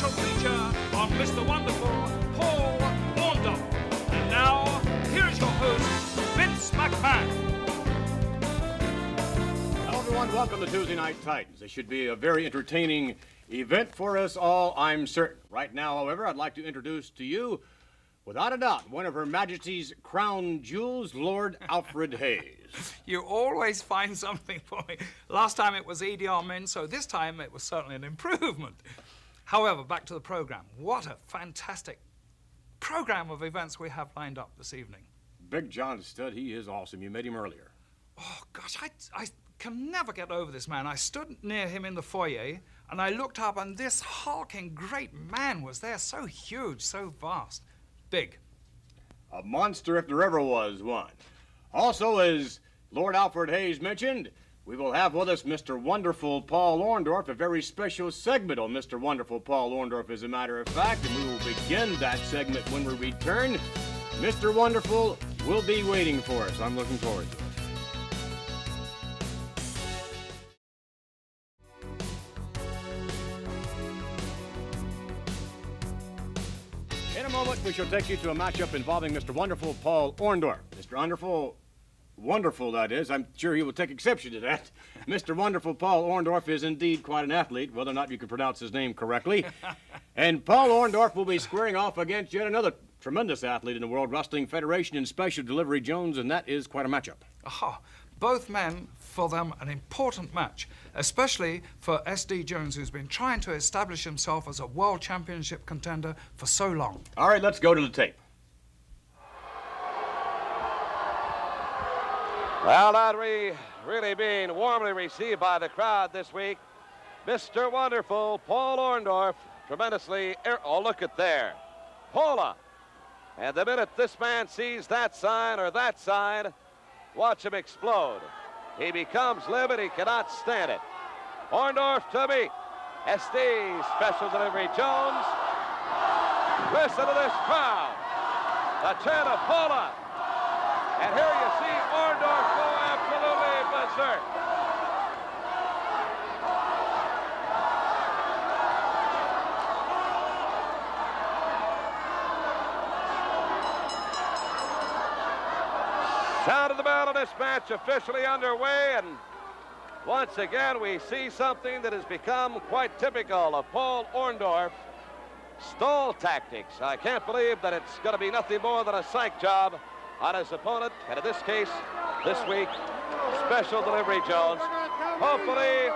special feature on Mr. Wonderful, Paul Orndorff. And now, here's your host, Vince McMahon. Hello, everyone. Welcome to Tuesday Night Titans. This should be a very entertaining event for us all, I'm certain. Right now, however, I'd like to introduce to you, without a doubt, one of Her Majesty's crown jewels, Lord Alfred Hayes. You always find something for me. Last time it was Idi Amin, so this time it was certainly an improvement. However, back to the program. What a fantastic program of events we have lined up this evening. Big John Stud, he is awesome. You met him earlier. Oh, gosh, I can never get over this man. I stood near him in the foyer, and I looked up, and this hulking great man was there, so huge, so vast. Big. A monster if there ever was one. Also, as Lord Alfred Hayes mentioned, we will have with us Mr. Wonderful Paul Orndorff, a very special segment on Mr. Wonderful Paul Orndorff, as a matter of fact, and we will begin that segment when we return. Mr. Wonderful will be waiting for us. I'm looking forward to it. In a moment, we shall take you to a matchup involving Mr. Wonderful Paul Orndorff. Mr. Wonderful, that is. I'm sure he will take exception to that. Mr. Wonderful Paul Orndorff is indeed quite an athlete, whether or not you can pronounce his name correctly. And Paul Orndorff will be squaring off against yet another tremendous athlete in the World Wrestling Federation in Special Delivery Jones, and that is quite a matchup. Aha. Both men, for them, an important match, especially for S.D. Jones, who's been trying to establish himself as a world championship contender for so long. All right, let's go to the tape. Well, not really being warmly received by the crowd this week. Mr. Wonderful, Paul Orndorff, tremendously... Oh, look at there. Paula. And the minute this man sees that sign or that sign, watch him explode. He becomes livid. He cannot stand it. Orndorff to beat. SD Special Delivery Jones. Listen to this crowd. The chant of Paula. And here you see Orndorff go absolutely berserk. Sound of the bell of this match officially underway, and once again we see something that has become quite typical of Paul Orndorff. Stall tactics. I can't believe that it's going to be nothing more than a psych job on his opponent, and in this case, this week, Special Delivery Jones. Hopefully,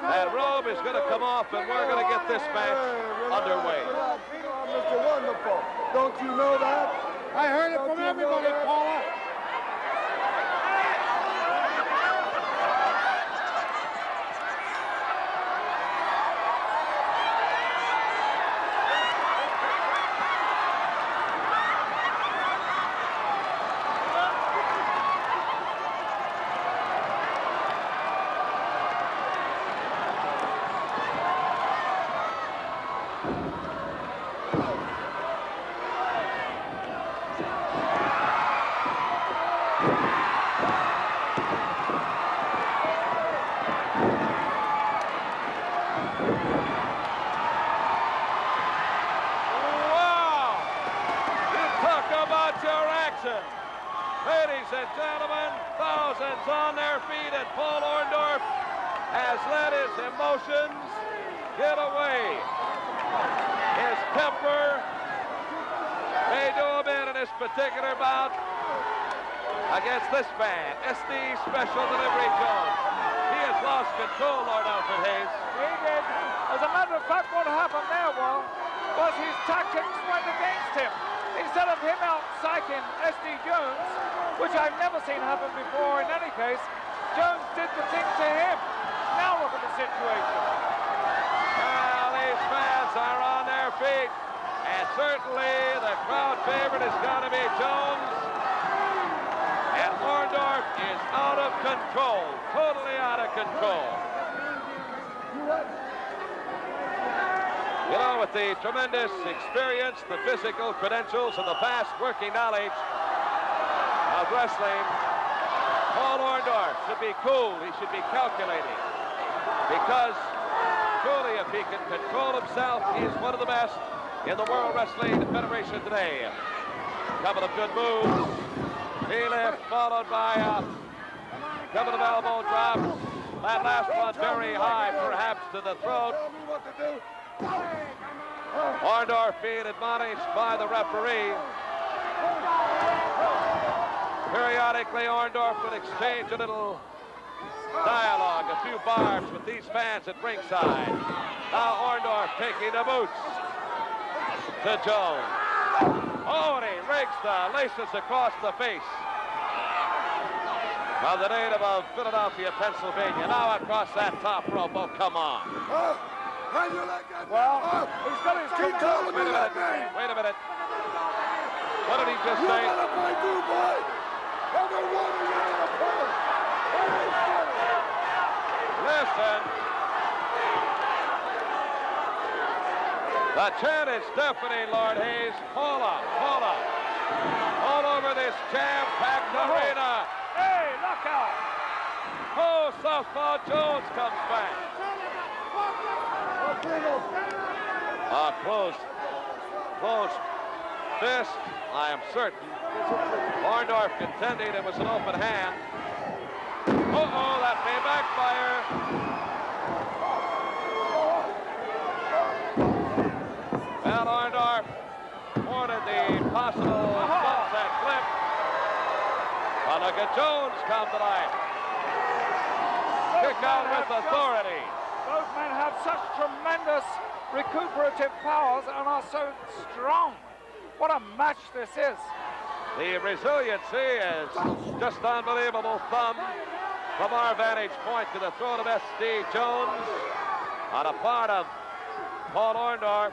that robe is going to come off, and we're going to get this match underway. Mr. Wonderful, don't you know that? I heard it from everybody, Paula. Ladies and gentlemen, thousands on their feet, and Paul Orndorff has let his emotions get away. His temper may do him in this particular bout against this man, SD Special Delivery Jones. He has lost control, Lord Alfred Hayes. He did. As a matter of fact, what happened there was his tactics went against him. Instead of him out-psyching S.D. Jones, which I've never seen happen before in any case, Jones did the thing to him. Now look at the situation. Well, these fans are on their feet, and certainly the crowd favorite is going to be Jones. And Orndorff is out of control, totally out of control. You know, with the tremendous experience, the physical credentials, and the vast working knowledge of wrestling, Paul Orndorff should be cool. He should be calculating. Because truly, if he can control himself, he is one of the best in the World Wrestling Federation today. Couple of good moves. Knee lift followed by a couple of elbow drops. That last one very high, perhaps to the throat. Tell me what to do. Orndorff being admonished by the referee. Periodically, Orndorff would exchange a little dialogue, a few barbs with these fans at ringside. Now Orndorff taking the boots to Jones. Oh, and he rakes the laces across the face. Now the native of Philadelphia, Pennsylvania. Now across that top rope. Oh, come on. How you like that? Well, he's got his Keep telling me that name. Wait a minute. What did he just You say? better fight too, boy. Every one of you in the pole. Listen. The chant is deafening, Lord Hayes. Hola, hola. All over this jam-packed arena. Hey, look out! Oh, Southpaw Jones comes back. Close fist, I am certain. Orndorff contending it was an open hand. Uh-oh, that may backfire. Well, Orndorff wanted the possible sunset clip. But look at Jones come tonight. Kick out with authority. Both men have such tremendous recuperative powers and are so strong. What a match this is. The resiliency is just unbelievable. Thumb from our vantage point to the throat of S.D. Jones on a part of Paul Orndorff.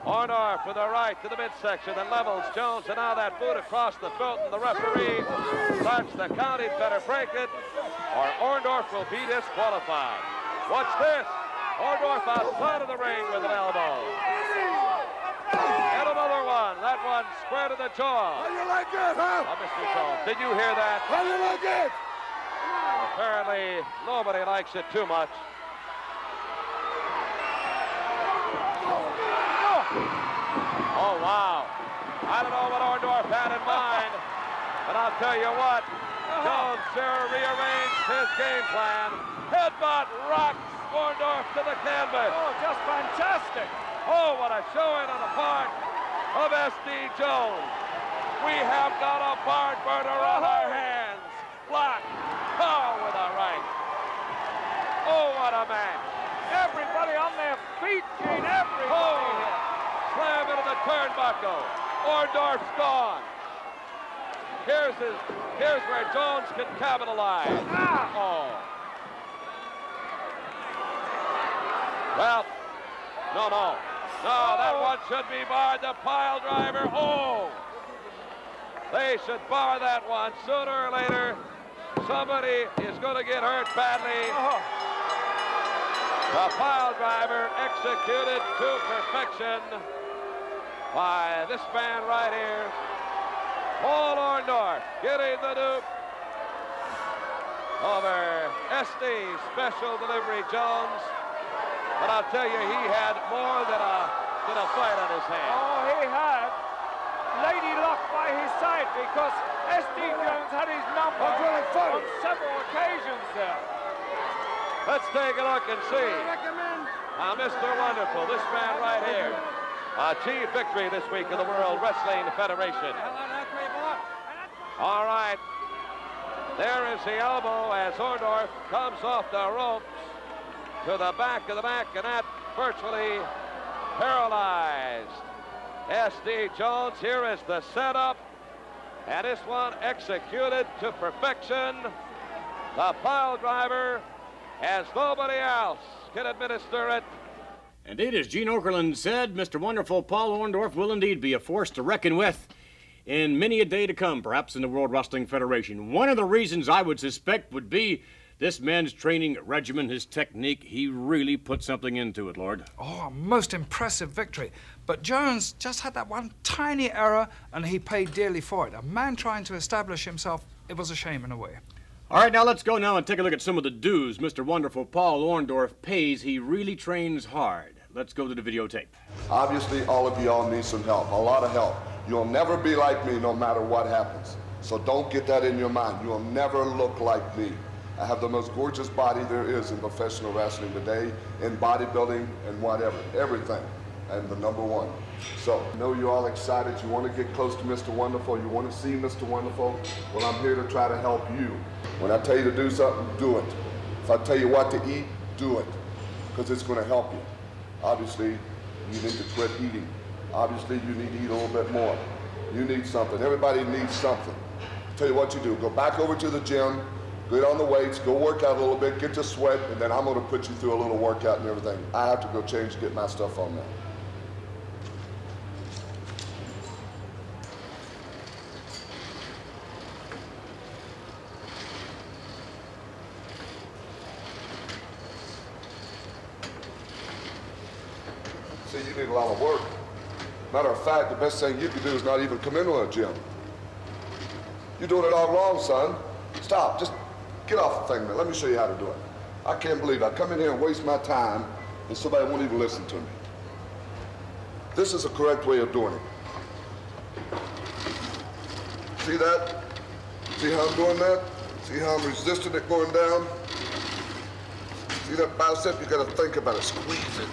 Orndorff with a right to the midsection that levels Jones, and now that boot across the throat, and the referee starts the count. He'd better break it, or Orndorff will be disqualified. Watch this. Orndorff outside of the ring with an elbow. And another one. That one square to the jaw. How you like it, huh? Now, Mr. Jones, did you hear that? How you like it? Apparently, nobody likes it too much. Oh, wow. I don't know what Orndorff had in mind, but I'll tell you what. Jones sure rearranged his game plan. Headbutt rocks Orndorff to the canvas. Oh, just fantastic. Oh, what a showing on the part of S.D. Jones. We have got a barn burner on our hands. Block. Power with a right. Oh, what a match. Everybody on their feet, Gene. Everybody. Slam into the turnbuckle. Orndorff's gone. Here's where Jones can capitalize. Oh. Well, no, that one should be barred. The pile driver. Oh. They should bar that one. Sooner or later, somebody is going to get hurt badly. The pile driver executed to perfection by this man right here, Paul Orndorff, getting the dupe over S.D. Special Delivery Jones. But I'll tell you, he had more than a fight on his hands. Oh, he had Lady Luck by his side because S.D. Jones had his number on several occasions there. Let's take a look and see. Now, Mr. Wonderful, this man right here, achieved victory this week in the World Wrestling Federation. All right. There is the elbow as Orndorff comes off the ropes to the back of the neck, and that virtually paralyzed S.D. Jones. Here is the setup, and this one executed to perfection. The pile driver, as nobody else can administer it. Indeed, as Gene Okerlund said, Mr. Wonderful Paul Orndorff will indeed be a force to reckon with in many a day to come, perhaps in the World Wrestling Federation. One of the reasons I would suspect would be this man's training regimen, his technique. He really put something into it, Lord. Oh, a most impressive victory. But Jones just had that one tiny error, and he paid dearly for it. A man trying to establish himself, it was a shame in a way. All right, now let's go now and take a look at some of the dues Mr. Wonderful Paul Orndorff pays. He really trains hard. Let's go to the videotape. Obviously, all of y'all need some help, a lot of help. You'll never be like me no matter what happens. So don't get that in your mind. You'll never look like me. I have the most gorgeous body there is in professional wrestling today, in bodybuilding and whatever, everything. I'm the #1. So, I know you're all excited. You want to get close to Mr. Wonderful. You want to see Mr. Wonderful. Well, I'm here to try to help you. When I tell you to do something, do it. If I tell you what to eat, do it, because it's going to help you. Obviously, you need to quit eating. Obviously, you need to eat a little bit more. You need something. Everybody needs something. Tell you what you do. Go back over to the gym, get on the weights, go work out a little bit, get to sweat, and then I'm going to put you through a little workout and everything. I have to go change and get my stuff on now. See, you need a lot of work. Matter of fact, the best thing you can do is not even come into a gym. You're doing it all wrong, son. Stop, just get off the thing, man. Let me show you how to do it. I can't believe I come in here and waste my time and somebody won't even listen to me. This is the correct way of doing it. See that? See how I'm doing that? See how I'm resisting it going down? See that bicep? You gotta think about it, squeeze it.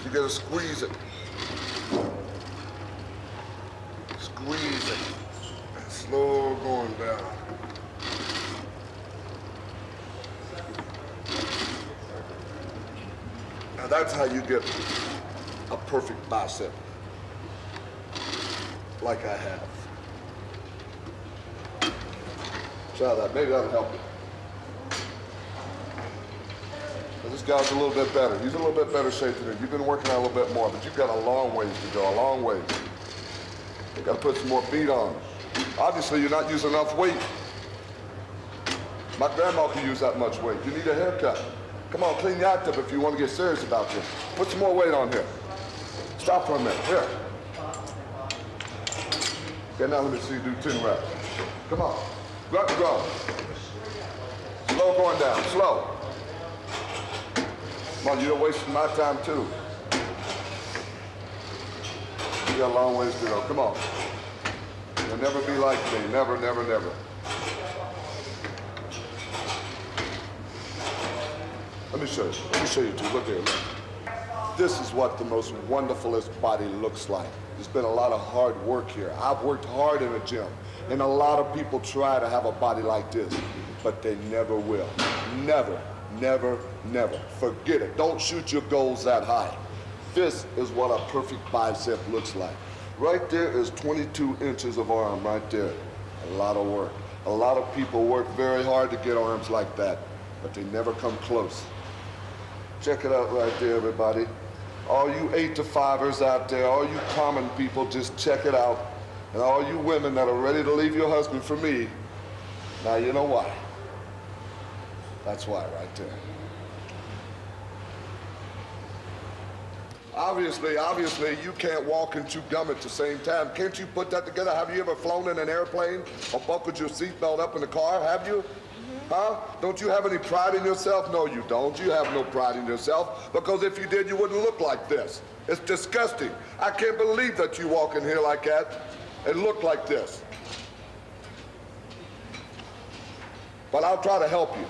You gotta squeeze it. Squeeze it. And slow going down. Now that's how you get a perfect bicep. Like I have. Try that, maybe that'll help you. Now this guy's a little bit better. He's a little bit better shape than you. You've been working out a little bit more, but you've got a long ways to go, a long ways. You gotta put some more feet on. Obviously, you're not using enough weight. My grandma could use that much weight. You need a haircut. Come on, clean your act up if you want to get serious about this. Put some more weight on here. Stop for a minute. Here. Okay, now let me see you do 10 reps. Come on. Grunt and groan. Slow going down. Slow. Come on, you're wasting my time too. You got a long ways to go. Come on. You'll never be like me. Never, never, never. Let me show you. Let me show you too. Look here. Look. This is what the most wonderfulest body looks like. There's been a lot of hard work here. I've worked hard in a gym, and a lot of people try to have a body like this, but they never will. Never, never, never. Forget it. Don't shoot your goals that high. This is what a perfect bicep looks like. Right there is 22 inches of arm right there. A lot of work. A lot of people work very hard to get arms like that, but they never come close. Check it out right there, everybody. All you 8 to 5ers out there, all you common people, just check it out. And all you women that are ready to leave your husband for me, now you know why. That's why right there. Obviously, you can't walk and chew gum at the same time. Can't you put that together? Have you ever flown in an airplane or buckled your seatbelt up in the car? Have you? Huh? Don't you have any pride in yourself? No, you don't. You have no pride in yourself, because if you did, you wouldn't look like this. It's disgusting. I can't believe that you walk in here like that and look like this. But I'll try to help you.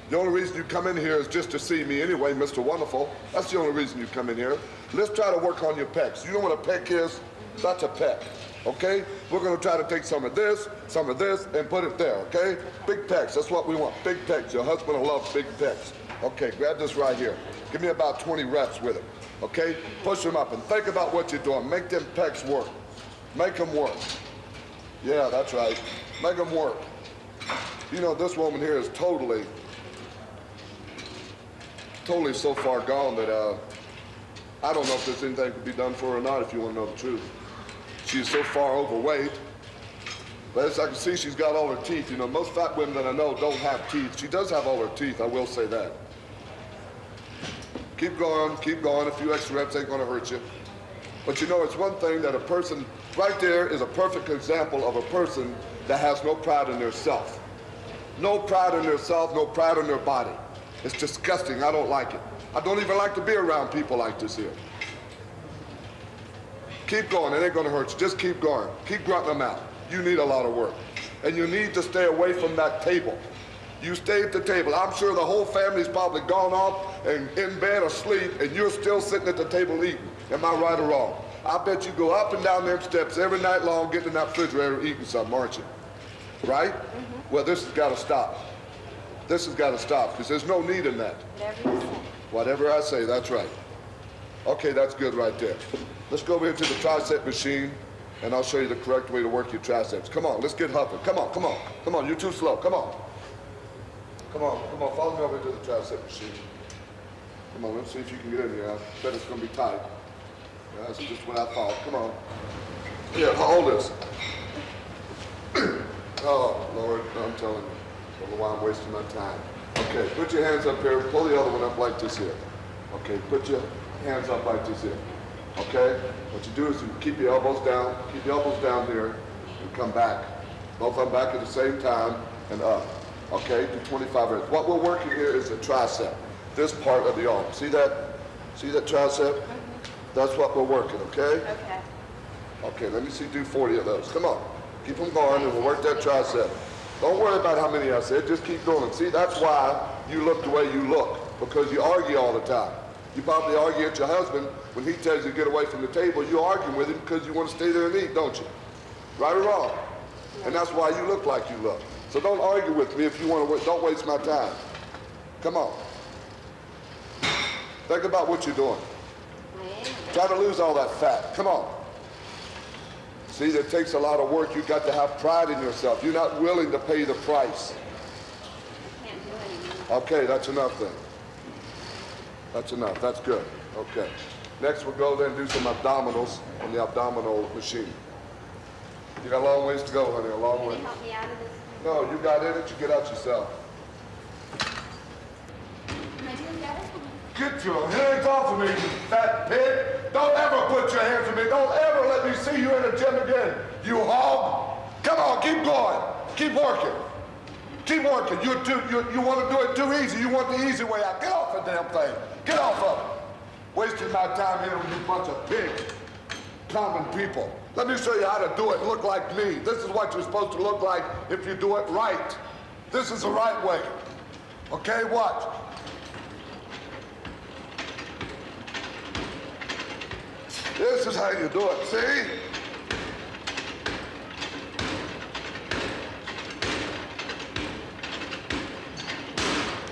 The only reason you come in here is just to see me anyway, Mr. Wonderful. That's the only reason you come in here. Let's try to work on your pecs. You know what a pec is? That's a pec. Okay? We're going to try to take some of this, and put it there, okay? Big pecs, that's what we want, big pecs. Your husband will love big pecs. Okay, grab this right here. Give me about 20 reps with it, okay? Push them up and think about what you're doing. Make them pecs work. Make them work. Yeah, that's right. Make them work. You know, this woman here is totally so far gone that I don't know if there's anything that could be done for her or not, if you want to know the truth. She's so far overweight, but as I can see, she's got all her teeth. You know, most fat women that I know don't have teeth. She does have all her teeth, I will say that. Keep going. A few extra reps ain't gonna hurt you. But you know, it's one thing that a person, right there is a perfect example of a person that has no pride in their self. No pride in their self, no pride in their body. It's disgusting. I don't like it. I don't even like to be around people like this here. Keep going. It ain't going to hurt you. Just keep going. Keep grunting them out. You need a lot of work. And you need to stay away from that table. You stay at the table. I'm sure the whole family's probably gone off and in bed asleep, and you're still sitting at the table eating. Am I right or wrong? I bet you go up and down them steps every night long getting in that refrigerator eating something, aren't you? Right? Mm-hmm. Well, this has got to stop. This has got to stop, because there's no need in that. Whatever you say. Whatever I say, that's right. Okay, that's good right there. Let's go over here to the tricep machine, and I'll show you the correct way to work your triceps. Come on, let's get huffing. Come on, come on. Come on, you're too slow. Come on. Come on, come on, follow me over to the tricep machine. Come on, let's see if you can get in here. I bet it's going to be tight. Yeah, that's just what I thought. Come on. Here, hold this. Oh, Lord, I'm telling you. I don't know why I'm wasting my time. Okay, put your hands up here. Pull the other one up like this here. Okay, put your hands up like this here. Okay? What you do is you keep your elbows down. Keep your elbows down here and come back. Both of them back at the same time and up. Okay, do 25 reps. What we're working here is the tricep. This part of the arm. See that? See that tricep? That's what we're working, okay? Okay. Okay, let me see, do 40 of those. Come on. Keep them going and we'll work that tricep. Don't worry about how many I said, just keep doing it. See, that's why you look the way you look, because you argue all the time. You probably argue at your husband when he tells you to get away from the table. You argue with him because you want to stay there and eat, don't you? Right or wrong? And that's why you look like you look. So don't argue with me if you want to, don't waste my time. Come on. Think about what you're doing. Try to lose all that fat. Come on. See, that takes a lot of work. You've got to have pride in yourself. You're not willing to pay the price. I can't do it anymore. Okay, that's enough then. That's enough. That's good. Okay. Next we'll go then and do some abdominals on the abdominal machine. You got a long ways to go, honey, a long way. Can you help me out of this? No, you got in it, you get out yourself. Am I doing better? Get your hands off of me, you fat pig. Don't ever put your hands on me. Don't ever let me see you in the gym again, you hog. Come on, keep going. Keep working. Keep working. You want to do it too easy. You want the easy way out. Get off the damn thing. Get off of it. Wasting my time here with you bunch of big, common people. Let me show you how to do it and look like me. This is what you're supposed to look like if you do it right. This is the right way. Okay, watch. This is how you do it, see?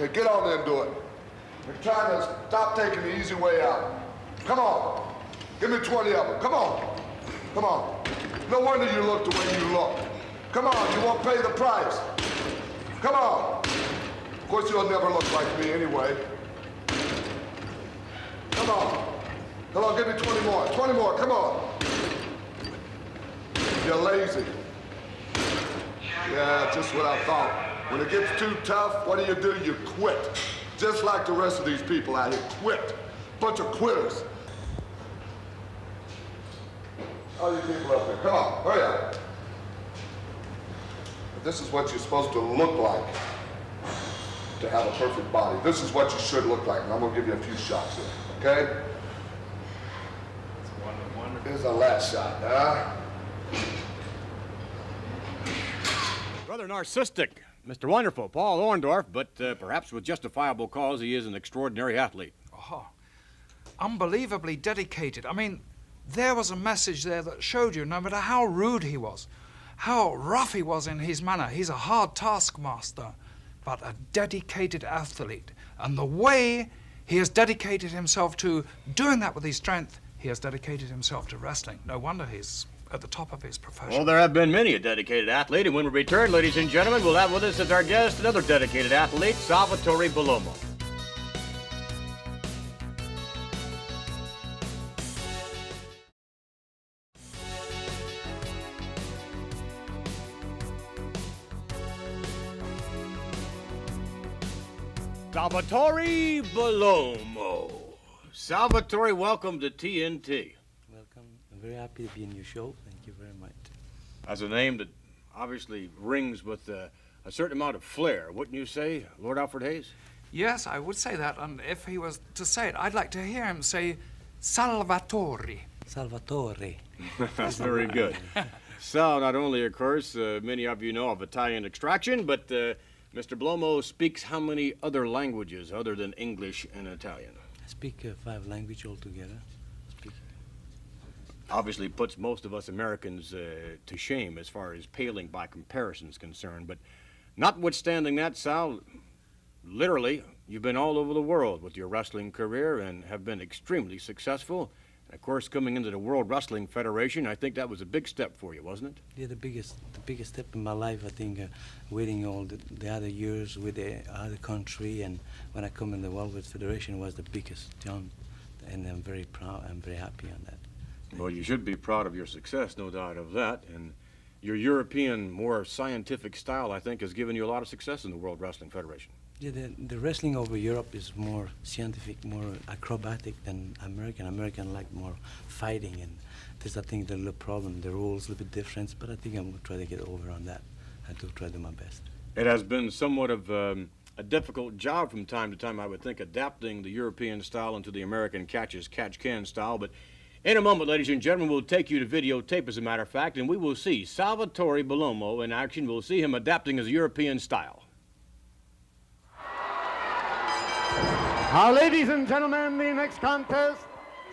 Okay, get on there and do it. We're trying to stop taking the easy way out. Come on. Give me 20 of them. Come on. Come on. No wonder you look the way you look. Come on, you won't pay the price. Come on. Of course, you'll never look like me anyway. Come on. Come on, give me 20 more. 20 more, come on. You're lazy. Yeah, just what I thought. When it gets too tough, what do? You quit. Just like the rest of these people out here. Quit. Bunch of quitters. All you people up there, come on, hurry up. This is what you're supposed to look like to have a perfect body. This is what you should look like, and I'm gonna give you a few shots here, okay? Here's the last shot, huh? Rather narcissistic, Mr. Wonderful, Paul Orndorff, but perhaps with justifiable cause, he is an extraordinary athlete. Oh, unbelievably dedicated. I mean, there was a message there that showed you, no matter how rude he was, how rough he was in his manner, he's a hard taskmaster, but a dedicated athlete. And the way he has dedicated himself to doing that with his strength, he has dedicated himself to wrestling. No wonder he's at the top of his profession. Well, there have been many a dedicated athlete, and when we return, ladies and gentlemen, we'll have with us as our guest another dedicated athlete, Salvatore Bellomo. Salvatore Bellomo. Salvatore, welcome to TNT. Welcome. I'm very happy to be in your show. Thank you very much. That's a name that obviously rings with a certain amount of flair, wouldn't you say, Lord Alfred Hayes? Yes, I would say that, and if he was to say it, I'd like to hear him say Salvatore. Salvatore. That's very good. Sal, not only, of course, many of you know of Italian extraction, but Mr. Bellomo speaks how many other languages other than English and Italian? I speak 5 languages altogether. Obviously puts most of us Americans to shame as far as paling by comparison is concerned, but notwithstanding that, Sal, literally, you've been all over the world with your wrestling career and have been extremely successful. And of course, coming into the World Wrestling Federation, I think that was a big step for you, wasn't it? Yeah, the biggest step in my life, I think, waiting all the other years with the other country, and when I come in the World Wrestling Federation was the biggest jump, and I'm very proud, I'm very happy on that. Well, you should be proud of your success, no doubt of that, and your European, more scientific style, I think, has given you a lot of success in the World Wrestling Federation. Yeah, the wrestling over Europe is more scientific, more acrobatic than American. American like more fighting, and there's, I think, the little problem. The rules a little bit different, but I think I'm going to try to get over on that. I do try to do my best. It has been somewhat of a difficult job from time to time, I would think, adapting the European style into the American catch-can style, but in a moment, ladies and gentlemen, we'll take you to videotape, as a matter of fact, and we will see Salvatore Bellomo in action. We'll see him adapting his European style. Now, ladies and gentlemen, the next contest,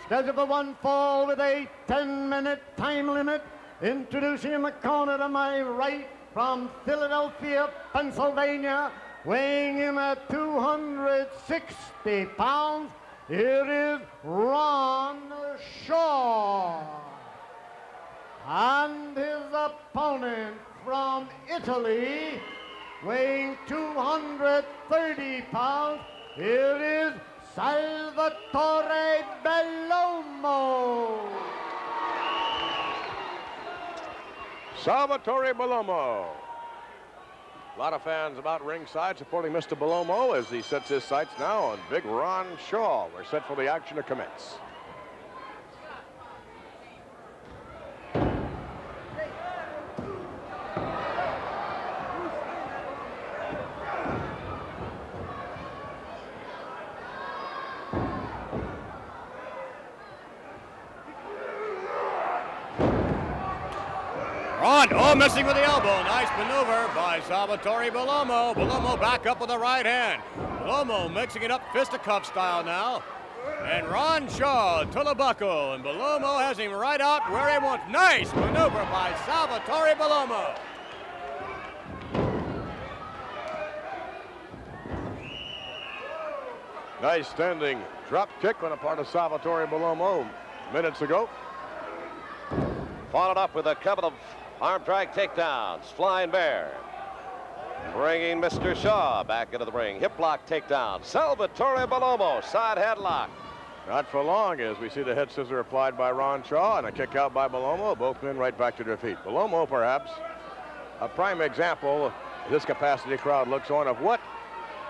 scheduled for one fall with a 10-minute time limit. Introducing in the corner to my right from Philadelphia, Pennsylvania, weighing in at 260 pounds, here is Ron Shaw. And his opponent from Italy, weighing 230 pounds, here is Salvatore Bellomo. Salvatore Bellomo. A lot of fans about ringside supporting Mr. Bellomo as he sets his sights now on big Ron Shaw. We're set for the action to commence. Ron, oh, missing with the elbow. Nice maneuver by Salvatore Bellomo. Bellomo back up with the right hand. Bellomo mixing it up fisticuff style now. And Ron Shaw to the buckle. And Bellomo has him right out where he wants. Nice maneuver by Salvatore Bellomo. Nice standing drop kick on the part of Salvatore Bellomo minutes ago. Followed up with a couple of arm drag takedowns. Flying Bear. Bringing Mr. Shaw back into the ring. Hip lock takedown. Salvatore Bellomo, side headlock. Not for long as we see the head scissor applied by Ron Shaw and a kick out by Bellomo. Both men right back to their feet. Bellomo, perhaps, a prime example, this capacity crowd looks on, of what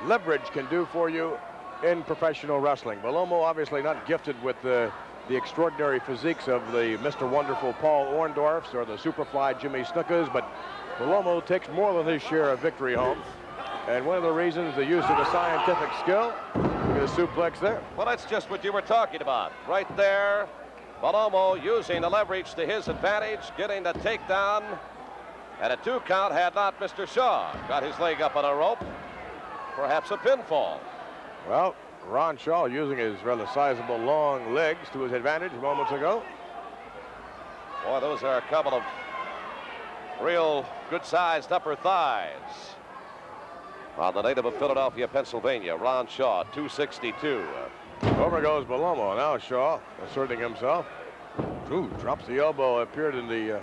leverage can do for you in professional wrestling. Bellomo obviously not gifted with the extraordinary physiques of the Mr. Wonderful Paul Orndorffs or the Superfly Jimmy Snukas, but Bellomo takes more than his share of victory home. And one of the reasons, the use of the scientific skill. Look at the suplex there. Well, that's just what you were talking about. Right there, Bellomo using the leverage to his advantage, getting the takedown. And a 2 count had not Mr. Shaw got his leg up on a rope. Perhaps a pinfall. Well, Ron Shaw using his rather sizable long legs to his advantage moments ago. Boy, those are a couple of real good-sized upper thighs. On the native of Philadelphia, Pennsylvania, Ron Shaw, 262. Over goes Bellomo. Now Shaw asserting himself. Ooh, drops the elbow, appeared in the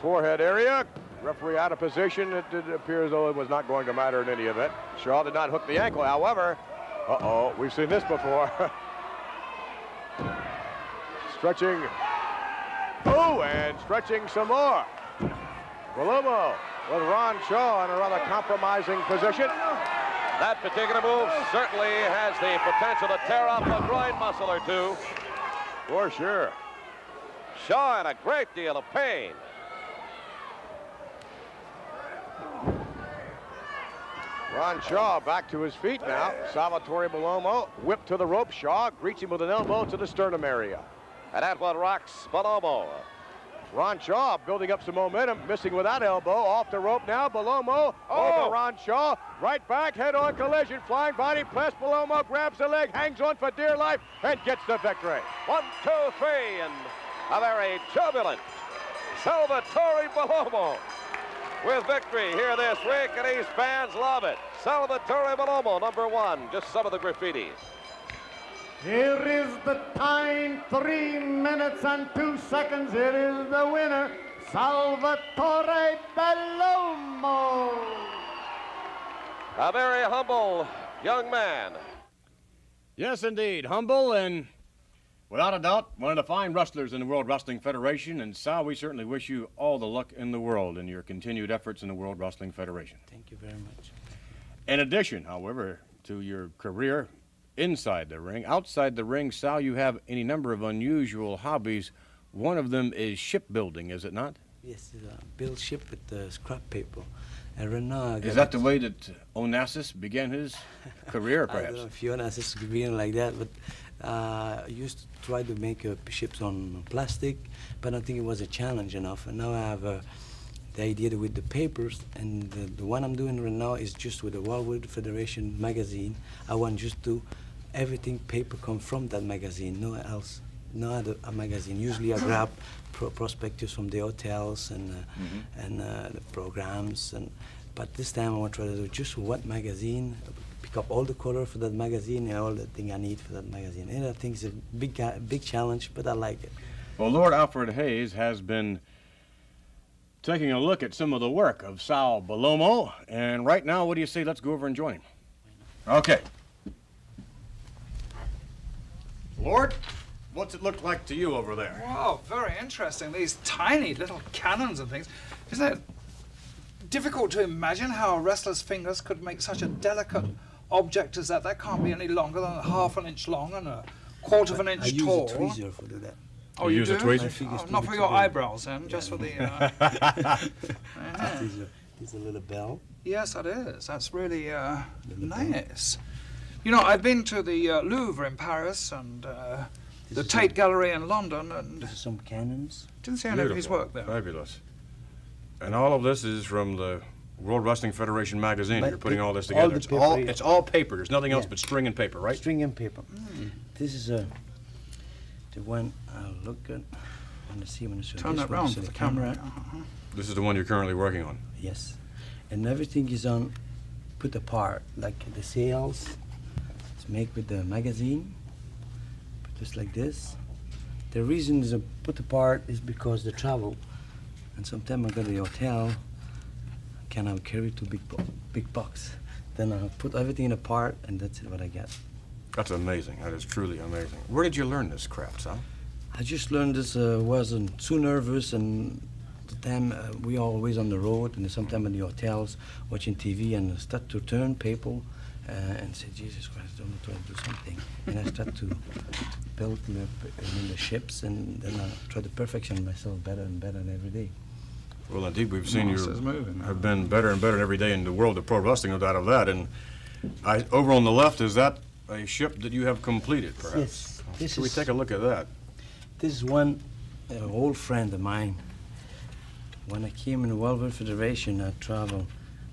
forehead area. Referee out of position. It appears though it was not going to matter in any event. Shaw did not hook the ankle, however. Uh-oh, we've seen this before. Stretching. Oh, and stretching some more. Bellomo with Ron Shaw in a rather compromising position. That particular move certainly has the potential to tear off a groin muscle or two. For sure. Shaw in a great deal of pain. Ron Shaw back to his feet now. Salvatore Bellomo whipped to the rope. Shaw greets him with an elbow to the sternum area. And that one rocks Bellomo. Ron Shaw building up some momentum, missing with that elbow. Off the rope now, Bellomo over Ron Shaw. Right back, head-on collision, flying body press. Bellomo grabs the leg, hangs on for dear life, and gets the victory. 1, 2, 3, and a very jubilant Salvatore Bellomo with victory here this week, and these fans love it. Salvatore Bellomo, #1, just some of the graffitis. Here is the time, 3 minutes and 2 seconds. Here is the winner, Salvatore Bellomo. A very humble young man. Yes, indeed. Humble and, without a doubt, one of the fine wrestlers in the World Wrestling Federation. And Sal, we certainly wish you all the luck in the world in your continued efforts in the World Wrestling Federation. Thank you very much. In addition, however, to your career inside the ring, outside the ring, Sal, you have any number of unusual hobbies. One of them is shipbuilding, is it not? Yes, build ship with scrap paper. And right now, Is that the way that Onassis began his career, I don't perhaps? know if Onassis could be like that, but I used to try to make ships on plastic, but I think it was a challenge enough. And now I have the idea with the papers, and the one I'm doing right now is just with the World Federation magazine. I want just to everything paper come from that magazine, no else, no other magazine. Usually I grab prospectus from the hotels and the programs, but this time I want to try to do just one magazine, pick up all the color for that magazine and all the thing I need for that magazine. And I think it's a big challenge, but I like it. Well, Lord Alfred Hayes has been taking a look at some of the work of Sal Bellomo, and right now, what do you say? Let's go over and join him. Okay. Lord, what's it look like to you over there? Wow, very interesting. These tiny little cannons and things. Isn't it difficult to imagine how a wrestler's fingers could make such a delicate object as that? That can't be any longer than ½ an inch long and $1/4 of an inch I tall. use a tweezer for do that. Oh, You you use do? a tweezer? My fingers Oh, too not big for to your do. eyebrows, then, just for the. There's a little bell. Yes, that is. That's really nice. You know, I've been to the Louvre in Paris and the is Tate Gallery in London, and This is some cannons. didn't see any of his work there. Fabulous. And all of this is from the World Wrestling Federation magazine. But You're putting all this all together. the It's paper- all paper. There's nothing else Yeah. but string and paper, right? String and paper. This is the one I look at. I want to see when it's Turn that round for the camera. This is the one you're currently working on. Yes, and everything is on put apart, like the sails. It's made with the magazine, just like this. The reason is put apart is because the travel, and sometimes I go to the hotel, can I carry two big box? Then I put everything apart, and that's what I get. That's amazing. That is truly amazing. Where did you learn this craft, son? I just learned this, wasn't too nervous, and the time we always on the road, and sometimes in the hotels watching TV, and start to turn people and say, Jesus Christ, I'm trying to do something. And I start to build the ships, and then I try to perfection myself better and better every day. Well, indeed, we've seen you Monsters moving. have been better and better every day in the world of pro wrestling, no doubt of that. And over on the left, is that a ship that you have completed, perhaps? Yes. This Can we is- take a look at that? This is one old friend of mine. When I came in the World Federation, I traveled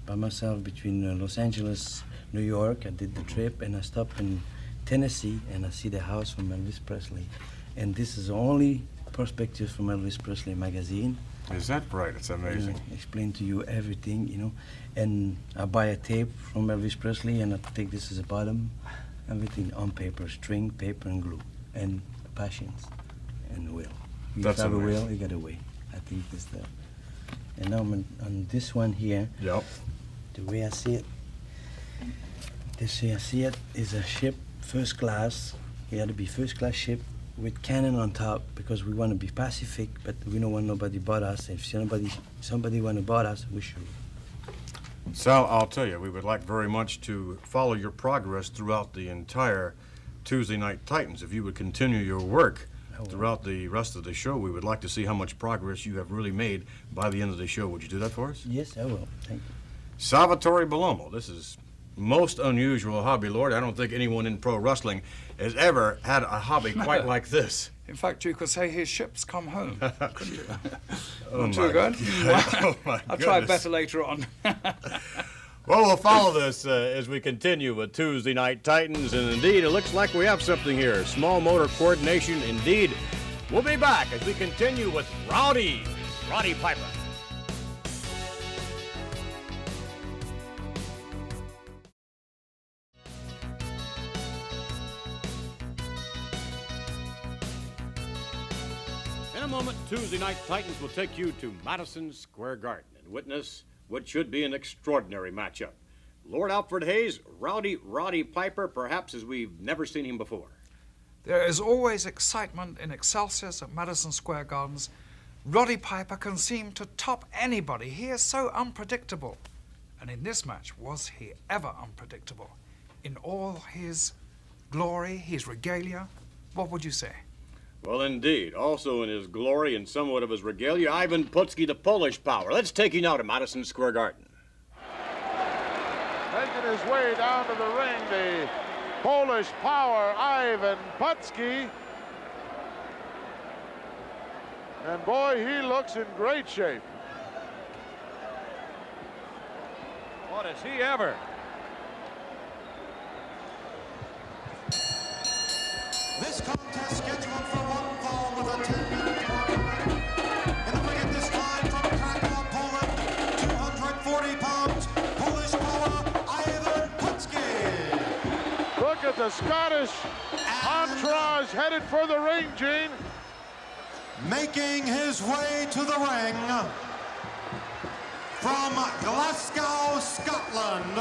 by myself between Los Angeles, New York. I did the trip, and I stopped in Tennessee, and I see the house from Elvis Presley. And this is the only perspective from Elvis Presley magazine. Is that right? It's amazing. Explain to you everything, And I buy a tape from Elvis Presley, and I take this as a bottom, everything on paper, string, paper, and glue, and passions, and wheel. You That's have a amazing. wheel, you got a way. I think this there. And now on this one here, Yep. the way I see it, is a ship, first class. It had to be first class ship with cannon on top, because we want to be pacific, but we don't want nobody but us. If somebody want to bother us, we should. Sal, I'll tell you, we would like very much to follow your progress throughout the entire Tuesday Night Titans. If you would continue your work throughout the rest of the show, we would like to see how much progress you have really made by the end of the show. Would you do that for us? Yes, I will. Thank you. Salvatore Bellomo, this is most unusual hobby, Lord. I don't think anyone in pro wrestling has ever had a hobby quite like this. In fact, you could say his ship's come home. Couldn't you? Oh, Too good? Oh, my I'll try goodness. better later on. Well, we'll follow this as we continue with Tuesday Night Titans, and indeed, it looks like we have something here. Small motor coordination, indeed. We'll be back as we continue with Roddy Piper. In a moment, Tuesday Night Titans will take you to Madison Square Garden and witness what should be an extraordinary matchup. Lord Alfred Hayes, Roddy Piper, perhaps as we've never seen him before. There is always excitement in Excelsius at Madison Square Gardens. Roddy Piper can seem to top anybody. He is so unpredictable. And in this match, was he ever unpredictable? In all his glory, his regalia, what would you say? Well, indeed. Also in his glory and somewhat of his regalia, Ivan Putski, the Polish power. Let's take you now to Madison Square Garden. Making his way down to the ring, the Polish power, Ivan Putski. And boy, he looks in great shape. What is he ever? This contest scheduled for one fall with a 10-minute clock. In the ring at this time from Krakow, Poland, 240 pounds, Polish power, Ivan Putski. Look at the Scottish entourage headed for the ring, Gene. Making his way to the ring from Glasgow, Scotland,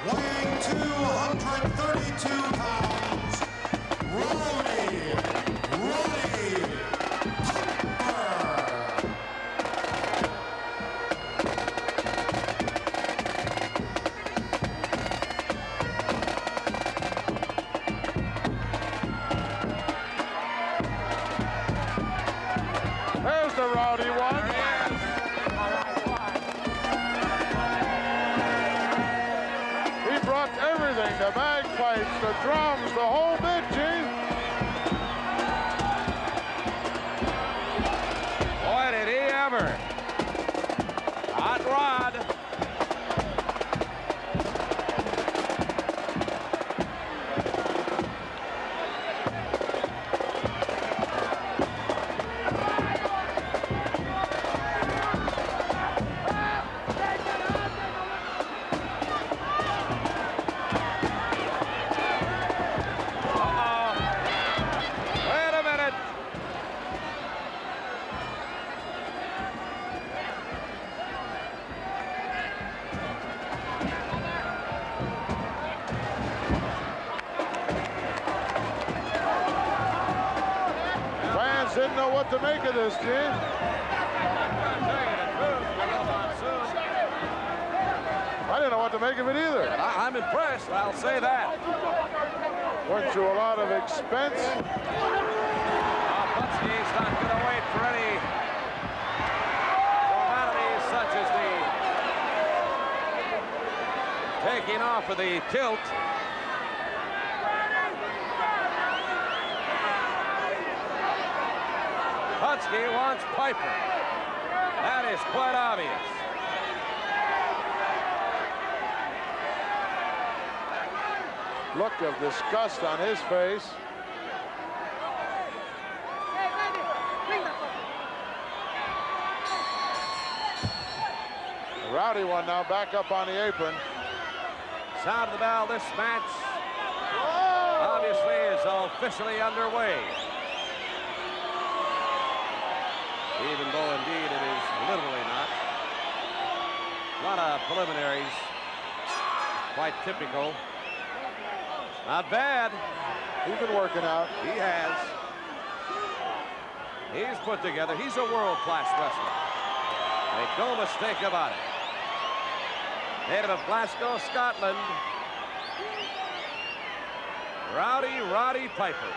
weighing 232 pounds, Roddy Piper. There's the Rowdy one. He brought everything, the bagpipes, the drums, the whole bit, Gene. Boy, did he ever. Hot Rod. Wait a minute. Fans didn't know what to make of this, Gene. I didn't know what to make of it either. I'm impressed, I'll say that. Went through a lot of expense. Putski's not going to wait for any formalities such as the taking off of the tilt. Putski wants Piper. That is quite obvious. Look of disgust on his face. The Rowdy one now back up on the apron. Sound of the bell, this match obviously is officially underway. Even though indeed it is literally not. A lot of preliminaries, quite typical. Not bad. He's been working out. He has. He's put together. He's a world-class wrestler. Make no mistake about it. Native of Glasgow, Scotland. Roddy Piper.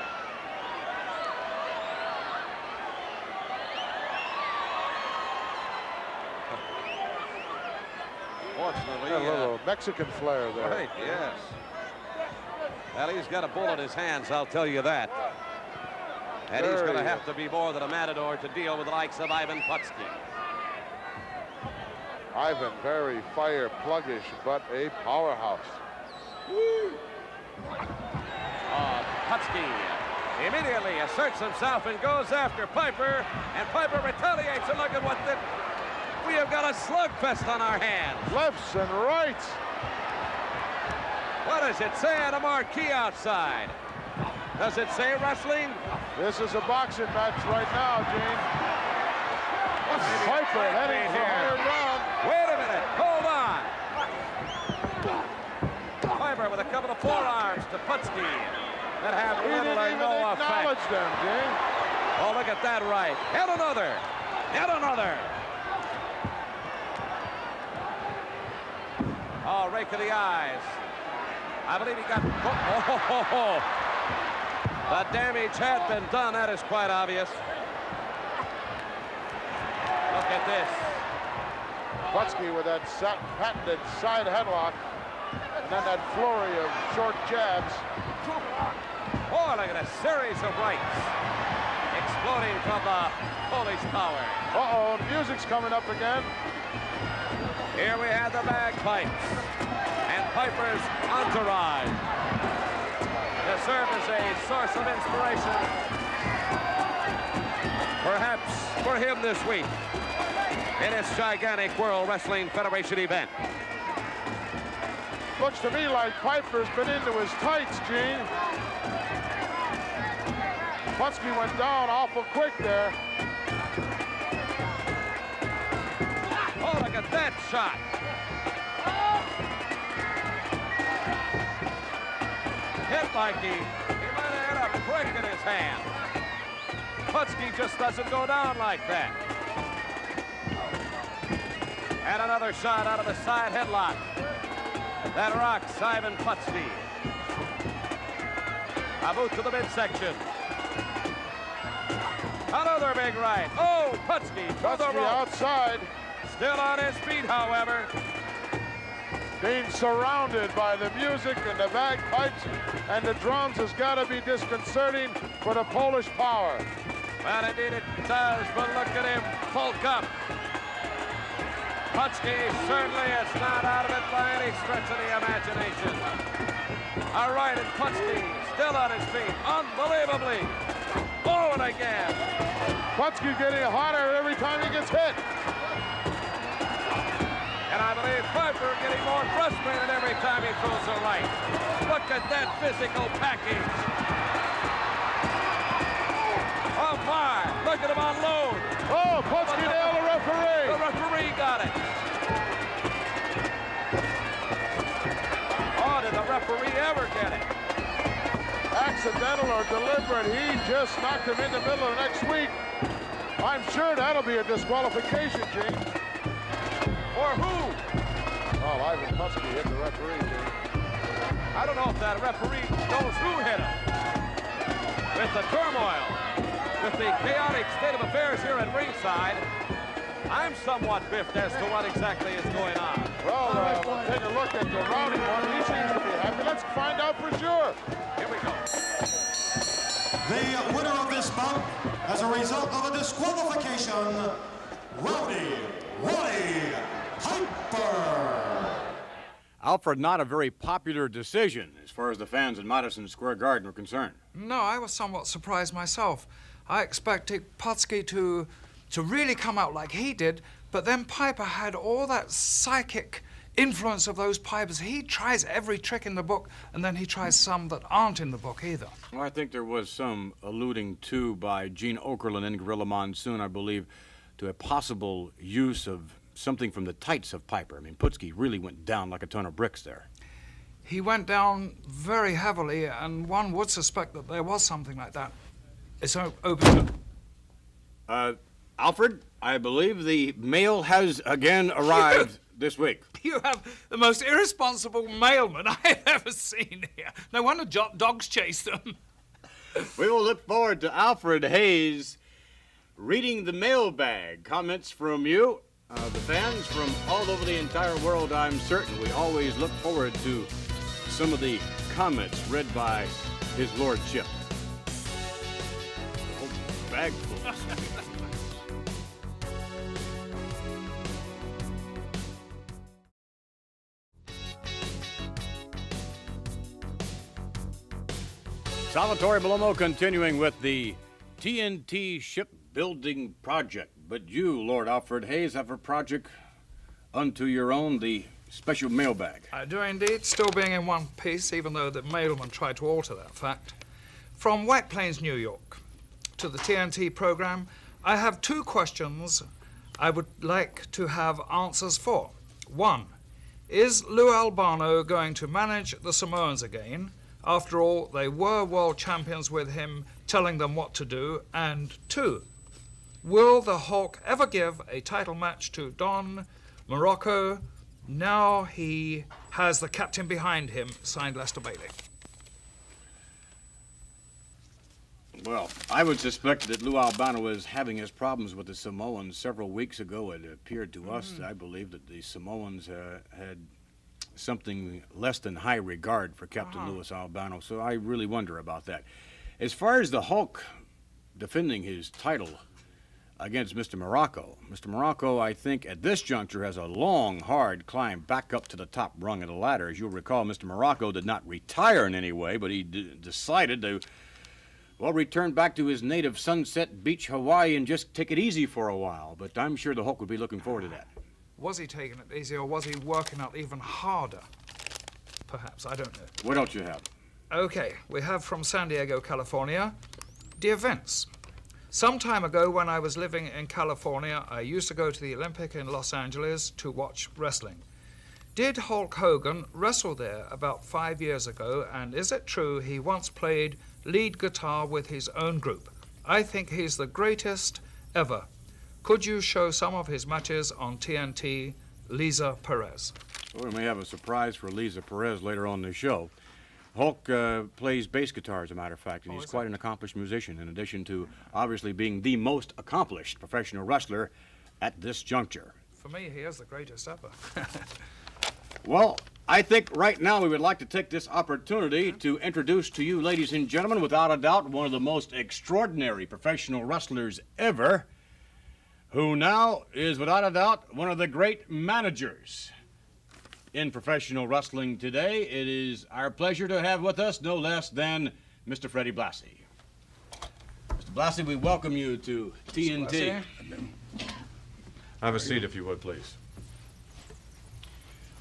Unfortunately, Got a little Mexican flair there. right, yes. Well, he's got a bull in his hands, I'll tell you that. And he's going to have to be more than a matador to deal with the likes of Ivan Putski. Ivan, very fire pluggish, but a powerhouse. Putski immediately asserts himself and goes after Piper, and Piper retaliates. And look at what we have got a slugfest on our hands. Lefts and rights. What does it say on a marquee outside? Does it say wrestling? This is a boxing match right now, Gene. Piper heading for higher ground. Wait a minute, hold on. Piper with a couple of forearms to Putski that have He little didn't or even no effect. acknowledge them, Gene. Oh, look at that right. And another. And another. Oh, rake of the eyes. I believe he got... Oh. The damage had been done. That is quite obvious. Look at this. Putski with that patented side headlock. And then that flurry of short jabs. Oh, look at a series of rights. Exploding from the Polish power. Uh-oh, the music's coming up again. Here we have the bagpipes and Piper's entourage to serve as a source of inspiration, perhaps for him this week in this gigantic World Wrestling Federation event. Looks to me like Piper's been into his tights, Gene. Putski went down awful quick there. Oh, look at that shot. Hit like he might have had a prick in his hand. Putski just doesn't go down like that. And another shot out of the side headlock. That rocks Ivan Putski. A boot to the midsection. Another big right. Oh, Putski to the Putski rope. outside. Still on his feet, however. Being surrounded by the music and the bagpipes and the drums has got to be disconcerting for the Polish power. Well, indeed it does, but look at him bulk up. Putski certainly is not out of it by any stretch of the imagination. All right, and Putski still on his feet, unbelievably. Oh, and again. Putski getting hotter every time he gets hit. And I believe Piper getting more frustrated every time he throws a right. Look at that physical package. Oh, my. Look at him unload. Oh, Putski nailed the referee. The referee got it. Oh, did the referee ever get it? Accidental or deliberate, he just knocked him in the middle of next week. I'm sure that'll be a disqualification, Gene. For who? Oh, Ivan Putski hit the referee, Gene. I don't know if that referee knows who hit him. With the turmoil, with the chaotic state of affairs here at ringside, I'm somewhat biffed as to what exactly is going on. Well, we'll take a look at the rowdy one. He seems to be happy. Let's find out for sure. Here we go. The winner of this bout, as a result of a disqualification, Rowdy Roddy Piper. Alfred, not a very popular decision as far as the fans in Madison Square Garden were concerned. No, I was somewhat surprised myself. I expected Putski to really come out like he did, but then Piper had all that psychic influence of those pipers. He tries every trick in the book, and then he tries some that aren't in the book either. Well, I think there was some alluding to by Gene Okerlund and Gorilla Monsoon, I believe, to a possible use of something from the tights of Piper. I mean, Putski really went down like a ton of bricks there. He went down very heavily, and one would suspect that there was something like that. It's open to... Alfred, I believe the mail has again arrived this week. You have the most irresponsible mailman I've ever seen here. No wonder dogs chase them. We will look forward to Alfred Hayes reading the mailbag. Comments from you The fans from all over the entire world, I'm certain, we always look forward to some of the comments read by his lordship. A whole bag full of stuff. Salvatore Malomo continuing with the TNT shipbuilding project. But you, Lord Alfred Hayes, have a project unto your own, the special mailbag. I do indeed, still being in one piece, even though the mailman tried to alter that fact. From White Plains, New York, to the TNT program, I have two questions I would like to have answers for. One, is Lou Albano going to manage the Samoans again? After all, they were world champions with him telling them what to do. And two, will the Hulk ever give a title match to Don Morocco? Now he has the captain behind him, signed Lester Bailey. Well, I would suspect that Lou Albano was having his problems with the Samoans several weeks ago. It appeared to us, I believe, that the Samoans had something less than high regard for Captain Louis Albano, so I really wonder about that. As far as the Hulk defending his title against Mr. Morocco, I think, at this juncture has a long, hard climb back up to the top rung of the ladder. As you'll recall, Mr. Morocco did not retire in any way, but he decided to, well, return back to his native Sunset Beach, Hawaii, and just take it easy for a while. But I'm sure the Hulk would be looking forward to that. Was he taking it easy, or was he working out even harder? Perhaps, I don't know. What else you have? Okay, we have from San Diego, California. Dear Vince, some time ago when I was living in California, I used to go to the Olympic in Los Angeles to watch wrestling. Did Hulk Hogan wrestle there about 5 years ago, and is it true he once played lead guitar with his own group? I think he's the greatest ever. Could you show some of his matches on TNT, Lisa Perez? Well, we may have a surprise for Lisa Perez later on in the show. Hulk plays bass guitar, as a matter of fact, and he's quite an accomplished musician, in addition to obviously being the most accomplished professional wrestler at this juncture. For me, he is the greatest ever. Well, I think right now we would like to take this opportunity to introduce to you, ladies and gentlemen, without a doubt, one of the most extraordinary professional wrestlers ever, who now is, without a doubt, one of the great managers in professional wrestling today. It is our pleasure to have with us no less than Mr. Freddie Blassie. Mr. Blassie, we welcome you to TNT. Have a seat, if you would, please.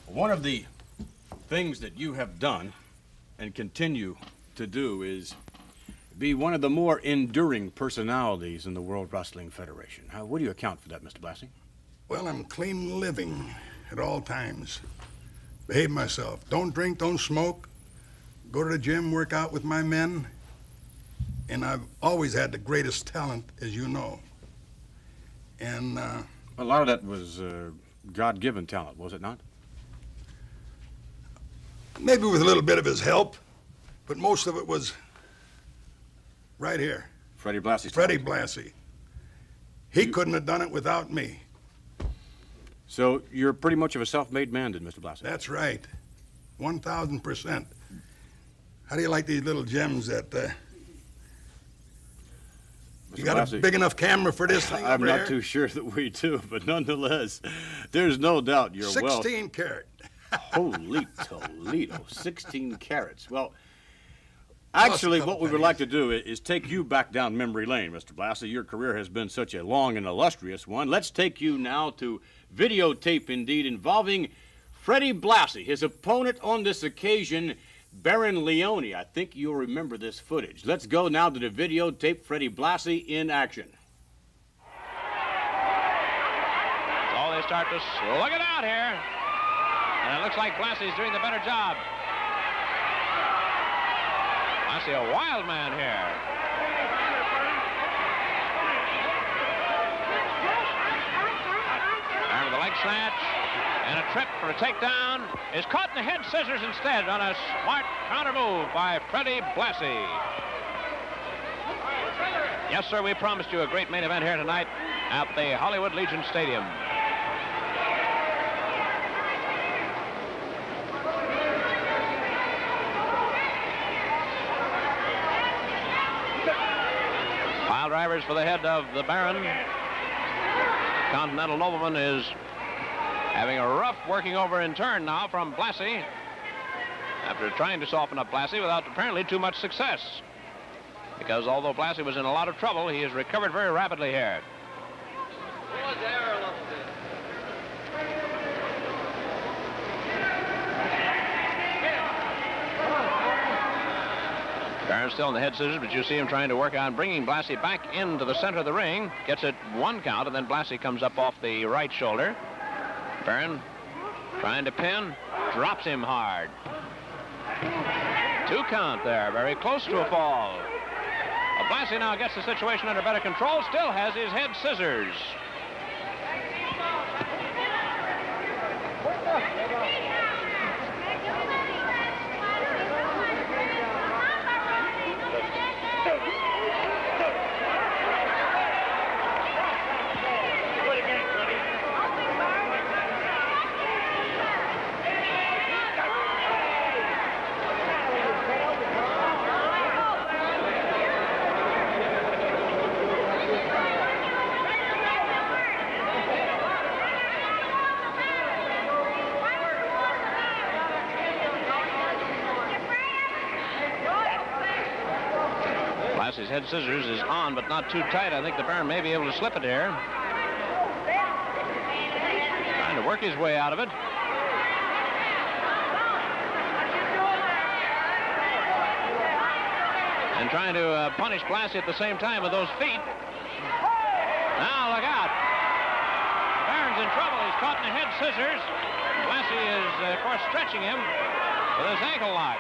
One of the things that you have done and continue to do is be one of the more enduring personalities in the World Wrestling Federation. What do you account for that, Mr. Blassie? Well, I'm clean living at all times. Behave myself. Don't drink, don't smoke. Go to the gym, work out with my men. And I've always had the greatest talent, as you know. And, a lot of that was God-given talent, was it not? Maybe with a little bit of his help, but most of it was right here. Freddie Blassie. Freddie Blassie. He couldn't have done it without me. So you're pretty much of a self-made man, then, Mr. Blassie? That's right. 1,000%. How do you like these little gems that, you got a big enough camera for this thing I'm over not here? too sure that we do, but nonetheless, there's no doubt your 16 carat. Holy Toledo, 16 carats. Well, actually, what we would like to do is take you back down memory lane, Mr. Blassie. Your career has been such a long and illustrious one. Let's take you now to videotape, indeed, involving Freddie Blassie, his opponent on this occasion, Baron Leone. I think you'll remember this footage. Let's go now to the videotape, Freddie Blassie in action. So they start to slug it out here. And it looks like Blassie's doing the better job. I see a wild man here. And with a leg snatch and a trip for a takedown is caught in the head scissors instead on a smart counter move by Freddie Blassie. Yes, sir, we promised you a great main event here tonight at the Hollywood Legion Stadium. Pile drivers for the head of the Baron. Continental Nobleman is having a rough working over in turn now from Blassie, after trying to soften up Blassie without apparently too much success. Because although Blassie was in a lot of trouble, he has recovered very rapidly here. Baron's still in the head scissors, but you see him trying to work on bringing Blassie back into the center of the ring. Gets it 1 count, and then Blassie comes up off the right shoulder. Baron trying to pin, drops him hard. 2 count there, very close to a fall. Blassie now gets the situation under better control, still has his head scissors. Blassie's head scissors is on, but not too tight. I think the Baron may be able to slip it here. Trying to work his way out of it. And trying to punish Blassie at the same time with those feet. Now look out. The Baron's in trouble. He's caught in the head scissors. Blassie is, of course, stretching him with his ankle lock.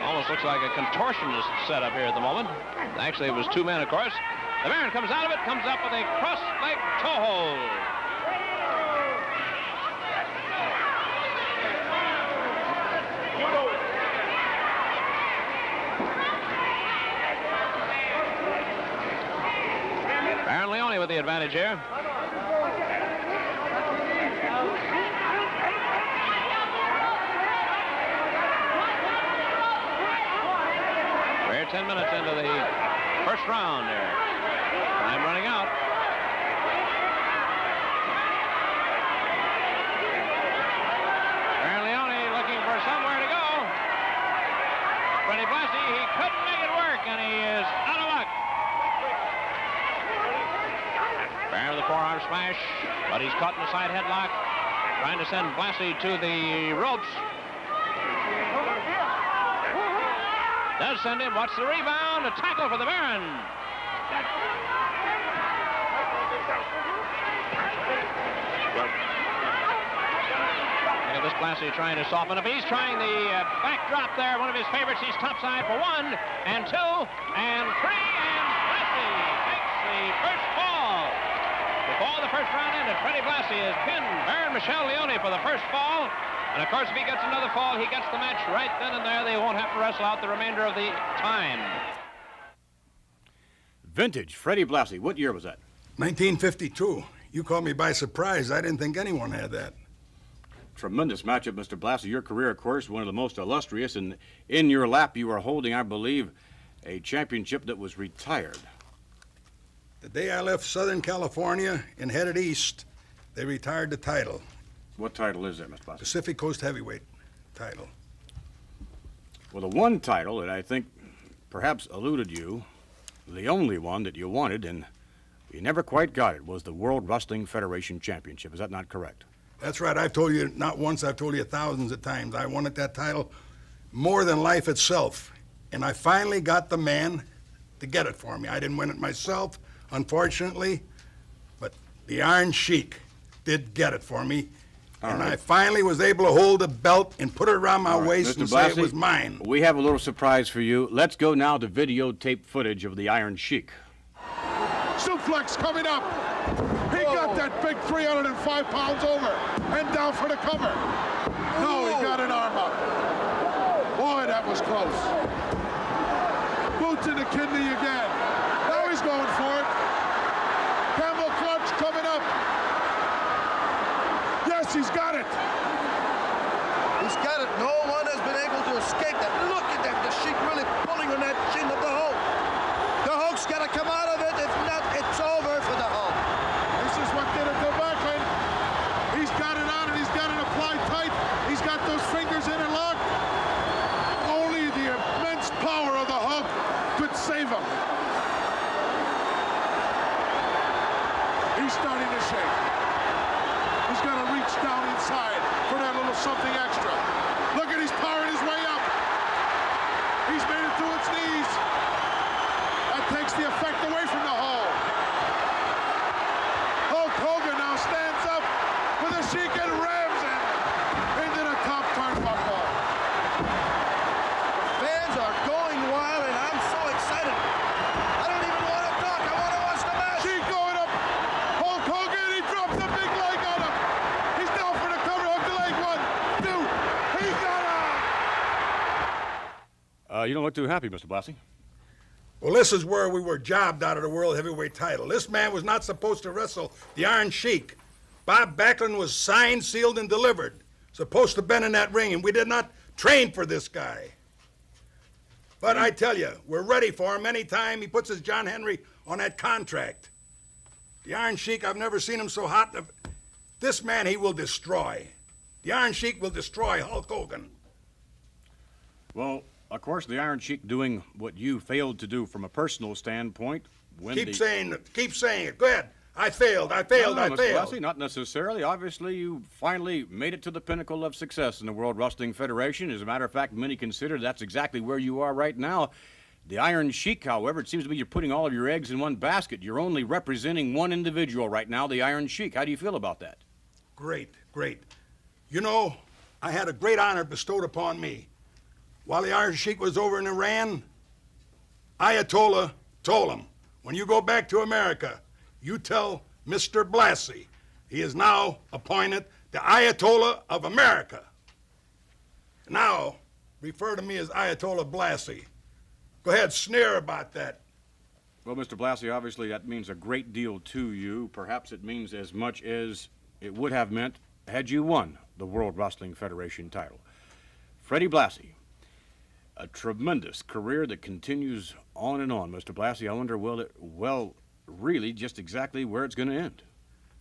Almost looks like a contortionist set up here at the moment. Actually, it was 2 men, of course. The Baron comes out of it, comes up with a cross-leg toe hold. Baron Leone with the advantage here. We're 10 minutes into the first round here. Time running out. Baron Leone looking for somewhere to go. Freddie Blassie, he couldn't make it work, and he is out of luck. Baron with the forearm smash, but he's caught in the side headlock, trying to send Blassie to the ropes. Does send him. What's the rebound? A tackle for the Baron. Look at this Blassie trying to soften up. He's trying the backdrop there. One of his favorites. He's topside for 1 and 2 and 3, and Blassie takes the first fall. Before the first round ended, Freddie Blassie has pinned Baron Michel Leone for the first fall. And, of course, if he gets another fall, he gets the match right then and there. They won't have to wrestle out the remainder of the time. Vintage Freddie Blassie. What year was that? 1952. You caught me by surprise. I didn't think anyone had that. Tremendous matchup, Mr. Blassie. Your career, of course, one of the most illustrious. And in your lap, you are holding, I believe, a championship that was retired. The day I left Southern California and headed east, they retired the title. What title is that, Mr. Blassie? Pacific Coast Heavyweight title. Well, the one title that I think perhaps eluded you, the only one that you wanted, and you never quite got it, was the World Wrestling Federation Championship. Is that not correct? That's right. I've told you not once, I've told you thousands of times. I wanted that title more than life itself. And I finally got the man to get it for me. I didn't win it myself, unfortunately, but the Iron Sheik did get it for me. And I finally was able to hold the belt and put it around my waist and say it was mine. We have a little surprise for you. Let's go now to videotape footage of the Iron Sheik. Suplex coming up. He got that big 305 pounds over and down for the cover. No, he got an arm up. Boy, that was close. Boot to the kidney again. Now he's going for it. Camel clutch coming up. Yes, he's got it. He He's got it. No one has been able to escape that. Look at that. The Sheik really pulling on that chin of the Hulk. The Hulk's got to come out of it. If not, it's over for the Hulk. This is what did it to Backlund. He's got it on and he's got it applied tight. He's got those fingers interlocked. Only the immense power of the Hulk could save him. He's starting to shake. He's got to reach down inside for that little something extra. Look at, he's powering his way up. He's made it to its knees. That takes the effect away from the Hulk. Hulk Hogan now stands up with a Sheik and rams it into the top turnbuckle. Fans are going wild, and I'm so excited. I don't even want to talk. I want to watch the match. Sheik going up. Hulk Hogan, he drops a big leg on him. He's down for the cover. Hook the leg. 1, 2. He got him. You don't look too happy, Mr. Blassie. Well, this is where we were jobbed out of the World Heavyweight title. This man was not supposed to wrestle the Iron Sheik. Bob Backlund was signed, sealed, and delivered. Supposed to have been in that ring, and we did not train for this guy. But I tell you, we're ready for him anytime he puts his John Henry on that contract. The Iron Sheik, I've never seen him so hot. This man he will destroy. The Iron Sheik will destroy Hulk Hogan. Well, of course, the Iron Sheik doing what you failed to do from a personal standpoint. Keep saying it. Go ahead. I failed. No, I Mr. failed. Blassie, not necessarily. Obviously, you finally made it to the pinnacle of success in the World Wrestling Federation. As a matter of fact, many consider that's exactly where you are right now. The Iron Sheik, however, it seems to me you're putting all of your eggs in one basket. You're only representing one individual right now, the Iron Sheik. How do you feel about that? Great. You know, I had a great honor bestowed upon me. While the Iron Sheik was over in Iran, Ayatollah told him, when you go back to America, you tell Mr. Blassie he is now appointed the Ayatollah of America. Now, refer to me as Ayatollah Blassie. Go ahead, sneer about that. Well, Mr. Blassie, obviously that means a great deal to you. Perhaps it means as much as it would have meant had you won the World Wrestling Federation title. Freddie Blassie, a tremendous career that continues on and on. Mr. Blassie, I wonder, really just exactly where it's going to end.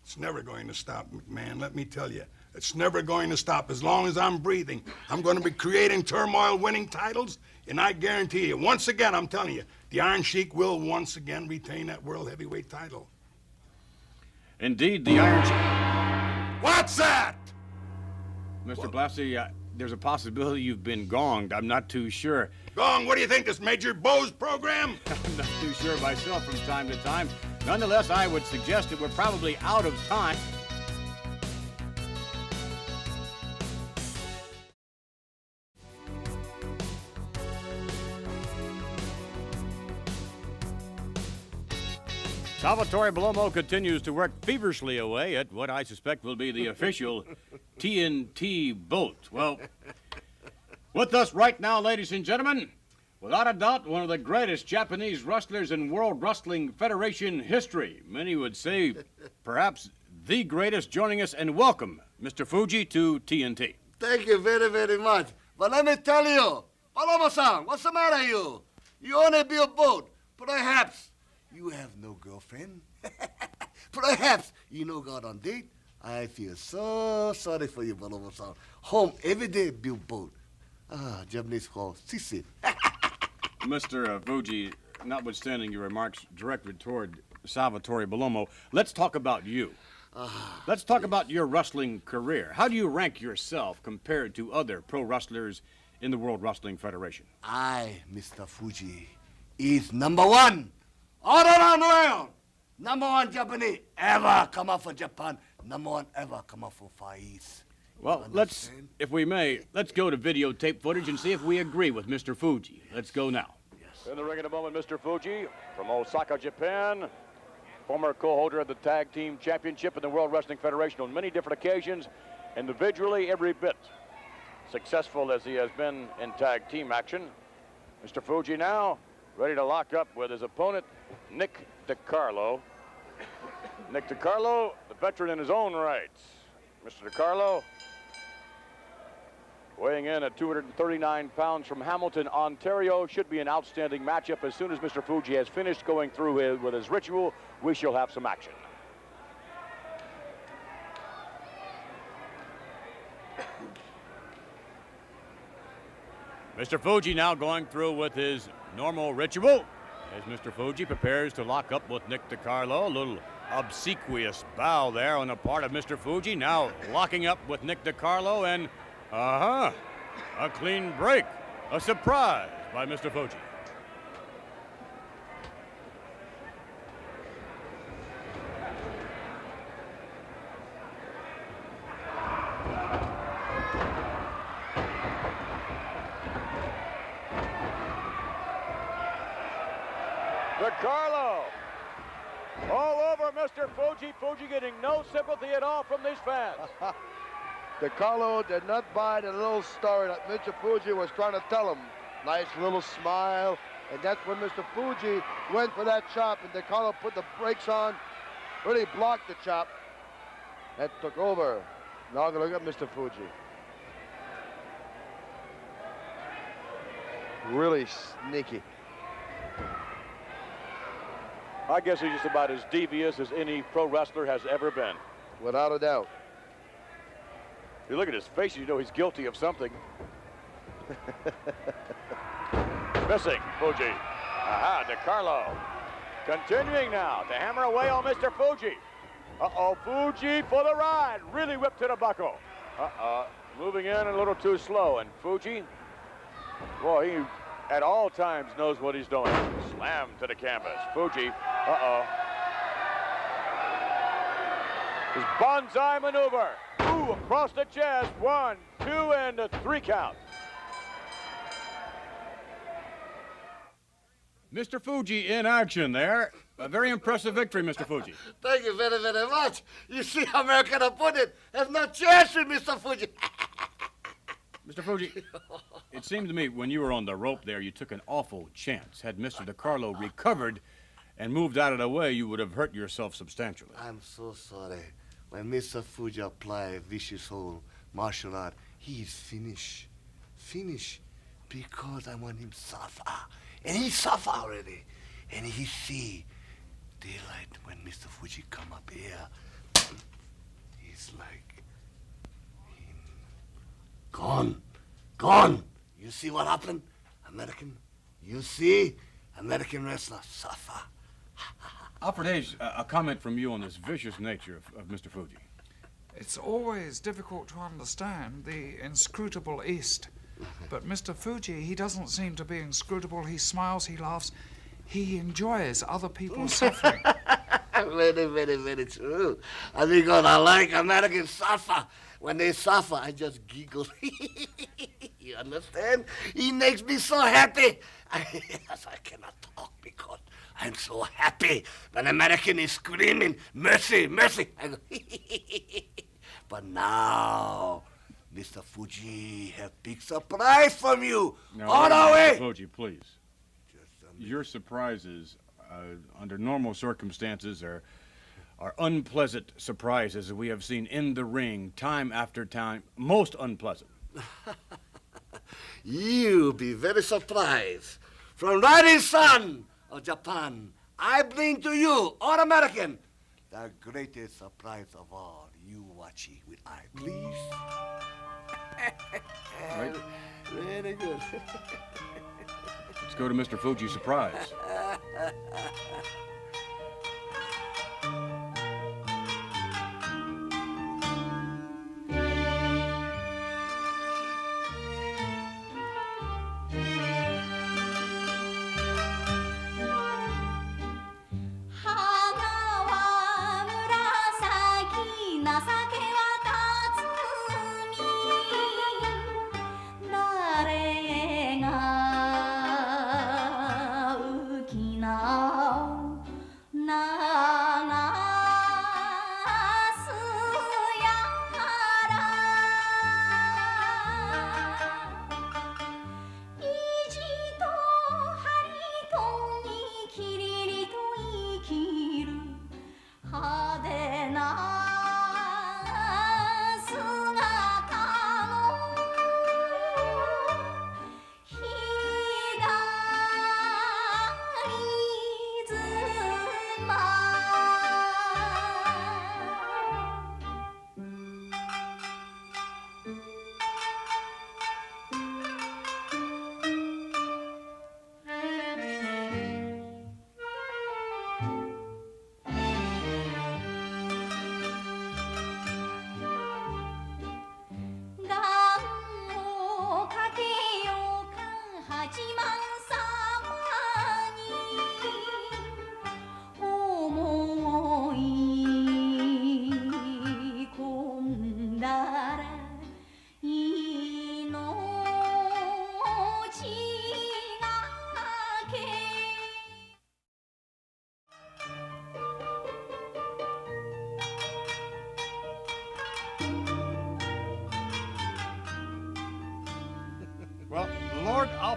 It's never going to stop, McMahon, let me tell you. It's never going to stop. As long as I'm breathing, I'm going to be creating turmoil, winning titles, and I guarantee you, once again, I'm telling you, the Iron Sheik will once again retain that World Heavyweight title. Indeed, the Iron Sheik... What's that? Mr. Blassie, there's a possibility you've been gonged. I'm not too sure. Gong, what do you think, this Major Bowes program? I'm not too sure myself from time to time. Nonetheless, I would suggest that we're probably out of time. Salvatore Bellomo continues to work feverishly away at what I suspect will be the official TNT boat. Well, with us right now, ladies and gentlemen, without a doubt, one of the greatest Japanese wrestlers in World Wrestling Federation history. Many would say perhaps the greatest, joining us, and welcome, Mr. Fuji, to TNT. Thank you very, very much. But let me tell you, Paloma-san, what's the matter, you? You only be a boat. Perhaps you have no girlfriend. Perhaps you no got on date. I feel so sorry for you, Paloma-san. Home every day, build boat. Japanese call sisi. Mr. Fuji, notwithstanding your remarks directed toward Salvatore Bellomo, let's talk about you. Let's talk about your wrestling career. How do you rank yourself compared to other pro wrestlers in the World Wrestling Federation? I, Mr. Fuji, is number one all around the world. Number one Japanese ever come out for Japan. Number one ever come out for Far East. Well, let's, if we may, let's go to videotape footage and see if we agree with Mr. Fuji. Let's go now. In the ring in a moment, Mr. Fuji from Osaka, Japan. Former co-holder of the Tag Team Championship in the World Wrestling Federation on many different occasions. Individually, every bit successful as he has been in tag team action. Mr. Fuji now ready to lock up with his opponent, Nick DiCarlo. Nick DiCarlo, the veteran in his own right. Mr. DiCarlo, weighing in at 239 pounds from Hamilton, Ontario. Should be an outstanding matchup. As soon as Mr. Fuji has finished going through with his ritual, we shall have some action. Mr. Fuji now going through with his normal ritual as Mr. Fuji prepares to lock up with Nick DiCarlo. A little obsequious bow there on the part of Mr. Fuji. Now locking up with Nick DiCarlo and, a clean break. A surprise by Mr. Fuji. DiCarlo all over Mr. Fuji. Fuji getting no sympathy at all from these fans. DiCarlo did not buy the little story that Mr. Fuji was trying to tell him. Nice little smile, and that's when Mr. Fuji went for that chop, and DiCarlo put the brakes on, really blocked the chop. That took over. Now look at Mr. Fuji. Really sneaky. I guess he's just about as devious as any pro wrestler has ever been. Without a doubt. You look at his face, you know he's guilty of something. Missing, Fuji. Aha, DiCarlo. Continuing now to hammer away on Mr. Fuji. Uh-oh, Fuji for the ride. Really whipped to the buckle. Moving in a little too slow. And Fuji, boy, he at all times knows what he's doing. Slam to the canvas. Fuji, his bonsai maneuver. Ooh, across the chest. 1, 2, and a 3 count. Mr. Fuji in action there. A very impressive victory, Mr. Fuji. Thank you very, very much. You see how American opponent has no chance with Mr. Fuji. Mr. Fuji, it seemed to me when you were on the rope there, you took an awful chance. Had Mr. DiCarlo recovered and moved out of the way, you would have hurt yourself substantially. I'm so sorry. When Mr. Fuji applied vicious hold martial art, he's finished. Finished. Because I want him suffer. And he suffer already. And he see daylight when Mr. Fuji come up here. He's like gone. Gone. You see what happened? American. You see? American wrestler suffer. Alfred Hayes, a comment from you on this vicious nature of Mr. Fuji. It's always difficult to understand the inscrutable East. But Mr. Fuji, he doesn't seem to be inscrutable. He smiles, he laughs. He enjoys other people's suffering. Very, very, very true. Because I like American suffer. When they suffer, I just giggle. You understand? He makes me so happy. I cannot talk because I'm so happy. When American is screaming, mercy, mercy, I go, But now, Mr. Fuji have big surprise from you. Now, All the way. Mr. Fuji, please. Your surprises, under normal circumstances, are unpleasant surprises that we have seen in the ring time after time. Most unpleasant. You be very surprised. From rising sun of Japan, I bring to you, all American, the greatest surprise of all. You watch it with eye, please. Right. Very good. Let's go to Mr. Fuji's surprise.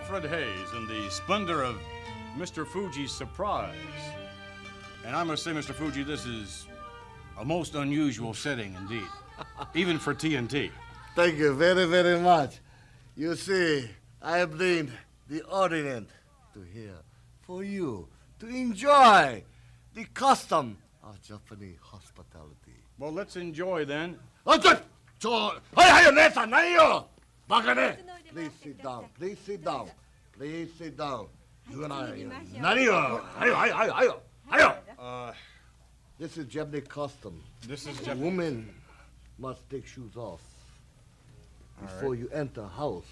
Alfred Hayes in the splendor of Mr. Fuji's surprise. And I must say, Mr. Fuji, this is a most unusual setting indeed, even for TNT. Thank you very, very much. You see, I bring the ordinance to here for you to enjoy the custom of Japanese hospitality. Well, let's enjoy then. Please sit down. Please sit down. Please sit down. You and I. This is Japanese custom. This is Japanese. Women must take shoes off before you enter house,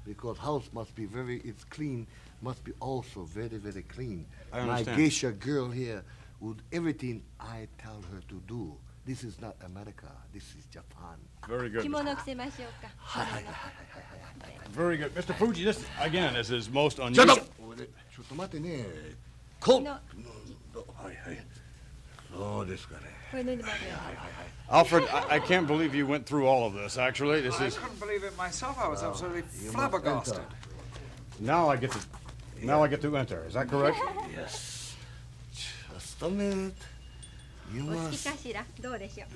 because house must be it's clean, must be also very, very clean. I My understand. geisha girl here would everything I tell her to do. This is not America. This is Japan. Very good. 着物着せましょうか。 Very good. Mr. Fuji, this, again, is his most Shut unusual. up! ちょっと待ってね。こう。はいはい。そうですかね。これ脱いでもらってください。 Alfred, I can't believe you went through all of this, actually. This I is... couldn't believe it myself. I was absolutely flabbergasted. Now I get to enter. Is that correct? Yes. Just a minute. You お好き must かしら。どうでしょう。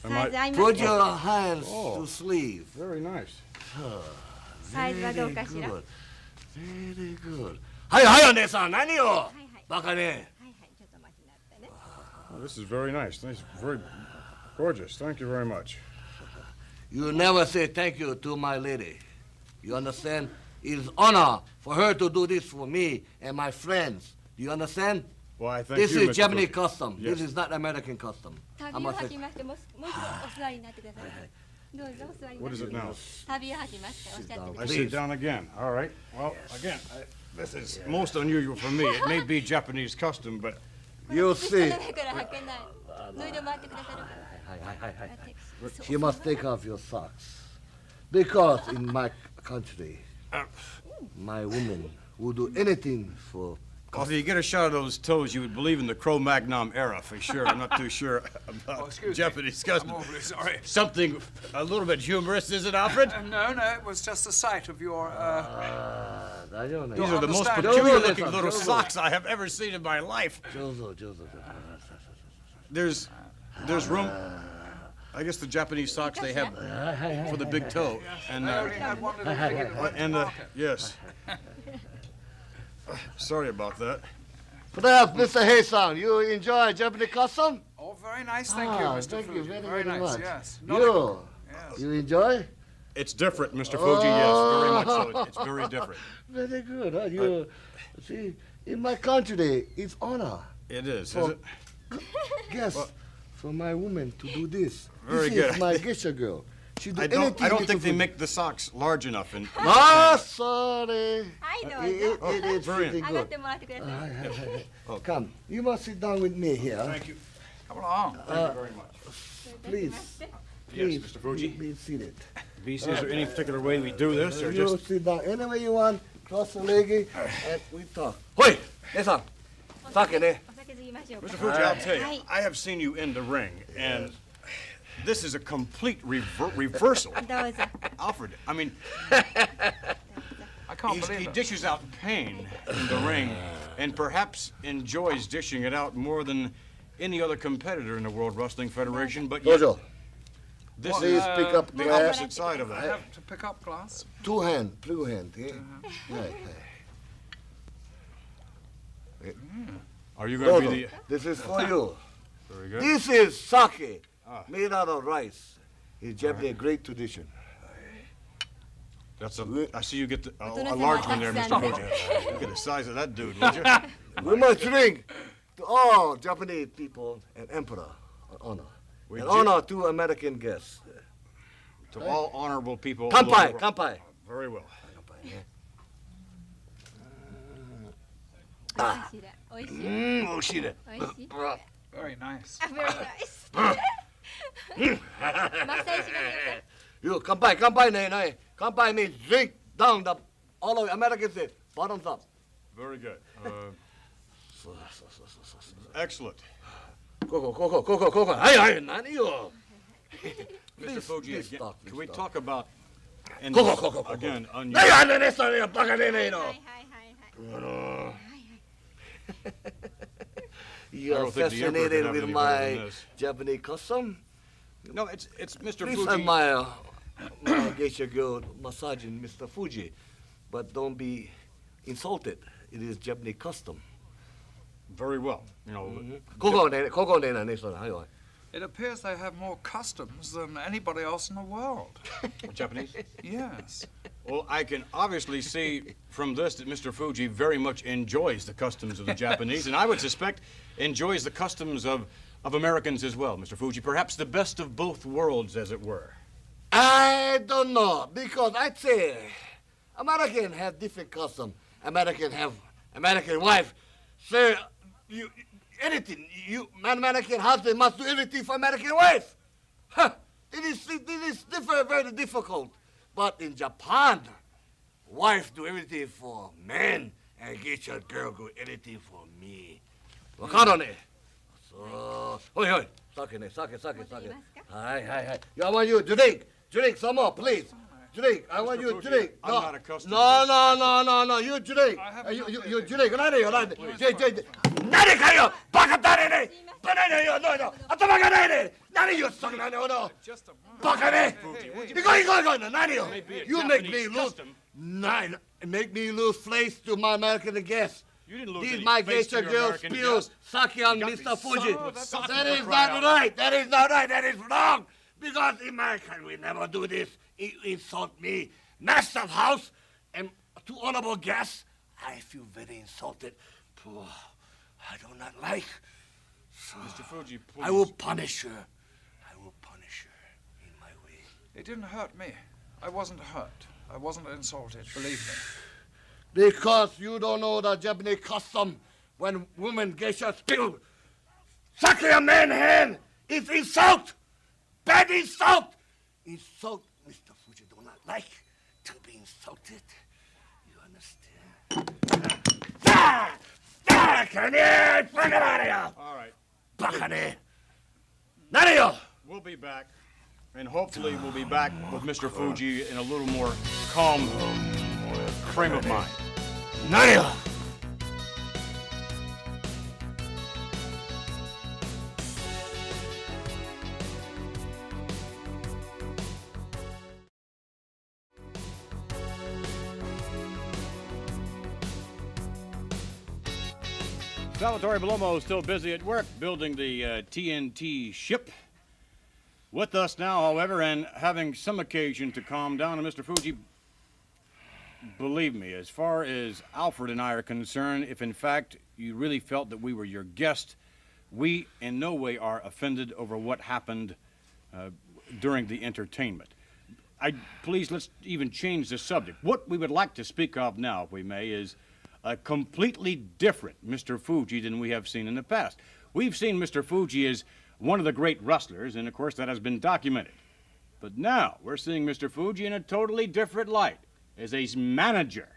Am サイ I- ズ合いま put す your か。 hands Oh. to sleeve. Very nice. サイズはどうかしら。 Very good. Very good. はいはい、お姉さん、何よ。バカね。はいはい、ちょっと待ちになってね。 Oh, this is very nice. Nice, very gorgeous. Thank you very much. You never say thank you to my lady. You understand? It's honor for her to do this for me and my friends. Do you understand? Well, I thank This you, is Mr. Japanese Fuji. custom. Yes. This is not American custom. 旅を吐きまして、もう一度お座りになってください。どうぞお座りにな What って is it now? 旅を吐きまして、おっしゃってくだ I さい。 sit down again. All right. Well, again, this is most unusual for me. It may be Japanese custom, but これ You 靴下の see. 上から履けない。脱いでもらってくださるか。You must take off your socks. Because in my country, my women would do anything for. well, if you get a shot of those toes, you would believe in the Cro-Magnon era for sure. I'm not too sure about excuse me. Japanese custom. I'm awfully sorry. Something a little bit humorous, is it, Alfred? No, it was just the sight of your. These are the most understand. peculiar-looking little socks I have ever seen in my life. There's room. I guess the Japanese socks they have for the big toe, and I only had one little thing in the pocket. yes. Sorry about that. Perhaps, Mr. Hayes-san, you enjoy Japanese custom? Oh, very nice, thank you, Mr. Thank you Fuji. very, very very nice, much. yes. You, Yes. you enjoy? It's different, Mr. Fuji. Yes, very much so. It's very different. Very good. Huh? You see, in my country, it's honor. It is For it? Yes, for my woman to do this. Very this good. is my geisha girl. She do I anything. don't think they beautiful. make the socks large enough. And Ah, sorry. はい、どう It, ぞ。 it is brilliant. pretty 上がっ good. てもらってください。 Come, you must sit down with me here. Thank you. Come along. Thank you very much. Please. Yes, Mr. Fuji. Be seated. BC, is there any particular way we do this, or You just? sit down any way you want, cross the leg, and we talk. Hoi! Nesan! Sake ne. お酒継ぎましょうか。 Mr. Fuji, I'll tell you, Hi. I have seen you in the ring, and this is a complete reversal. どうぞ。 Alfred, I mean, I can't he believe it. dishes out pain in the ring, and perhaps enjoys dishing it out more than any other competitor in the World Wrestling Federation. But yet, Dojo, this please is pick up the glass. opposite side of I that. have to pick up glass. Two hand, eh? Right, Are you going to be Dojo, this is for you. Very good. This is sake, made out of rice. It's Japanese great tradition. That's a. I see you get a Otono-sama large one there, Mr. takusan. Fuji. Look at the size of that dude, would you? We must drink to all Japanese people and emperor honor. We And do- honor to American guests. To all honorable people. all over the Kanpai, world. kanpai. Very well. どうかしら。おいしい。 Mmm, 美味しいね。おいしい。 Very nice. Ah, very nice. マッサージしましょうか。 You, kanpai, kanpai, ne. Kanpai means drink down the, all of Americans say, bottoms up. Very good. Excellent. Koko. Hey, nani yo? Mr. Fuji, please again, stop, can please we stop. talk about And Go. again, Hey, unusual. You're don't think the Emperor could fascinated have with any better my than this. Japanese custom? No, it's Mr. Please Fuji. admire my geisha girl massaging Mr. Fuji, but don't be insulted. It is Japanese custom. Very well. You know, It appears they have more customs than anybody else in the world. Japanese? Yes. Well, I can obviously see from this that Mr. Fuji very much enjoys the customs of the Japanese, and I would suspect enjoys the customs of Americans as well, Mr. Fuji. Perhaps the best of both worlds, as it were. I don't know, because I'd say American have different custom. American have American wife. Say, anything, American husband must do everything for American wife. Huh. It is different, very difficult. But in Japan, wife do everything for men, and get your girl do anything for me. Wakano So, oi, sake. Hi. I want you to drink some more, please. Drink. I want you to drink. I'm not accustomed to No. You drink. You drink. Nani kayo? Baka tare ne. Banana yo. No. Atama ga nai ne. Nani yo sakna ne ono. Baka ne. Go. Nani yo. You make me lose. Nine. Make me lose face to my American guests. You didn't lose These any my face to geisha your girls American spill guest. sake on You got Mr. me Fuji. sucked That with is the not crowd. right. That is not right. That is wrong. Because American will never do this. Insult me. Master of house and two honorable guests. I feel very insulted. I do not like. So Mr. Fuji, please. I will punish her. In my way. It didn't hurt me. I wasn't hurt. I wasn't insulted, believe me. Because you don't know the Japanese custom. When women geisha spill sake a man's hand, it's insult. Bad insult. Insult Mr. Fuji do not like to be insulted. You understand? All right. Bakane. Nani We'll be back, and hopefully we'll be back with Mr. Fuji in a little more calm frame of mind. Nani Salvatore Bellomo is still busy at work building the TNT ship. With us now, however, and having some occasion to calm down, and Mr. Fuji, believe me, as far as Alfred and I are concerned, if in fact you really felt that we were your guest, we in no way are offended over what happened during the entertainment. Please, let's even change the subject. What we would like to speak of now, if we may, is a completely different Mr. Fuji than we have seen in the past. We've seen Mr. Fuji as one of the great wrestlers, and of course that has been documented. But now we're seeing Mr. Fuji in a totally different light, as a manager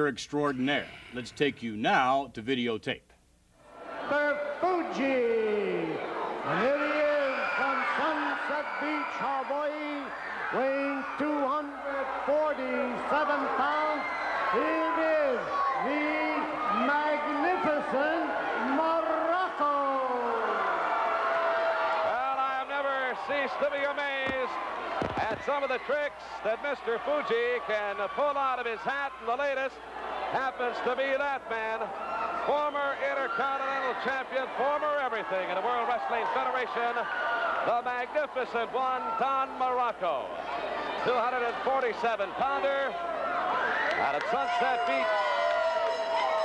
extraordinaire. Let's take you now to videotape. Mr. Fuji. And here he is from Sunset Beach, Hawaii, weighing 247 pounds. It is the magnificent Morocco. Well, I have never ceased to be amazed at some of the tricks that Mr. Fuji can pull out of his hat, and the latest happens to be that man, former Intercontinental Champion, former everything in the World Wrestling Federation, the magnificent one, Don Morocco, 247-pounder, out of Sunset Beach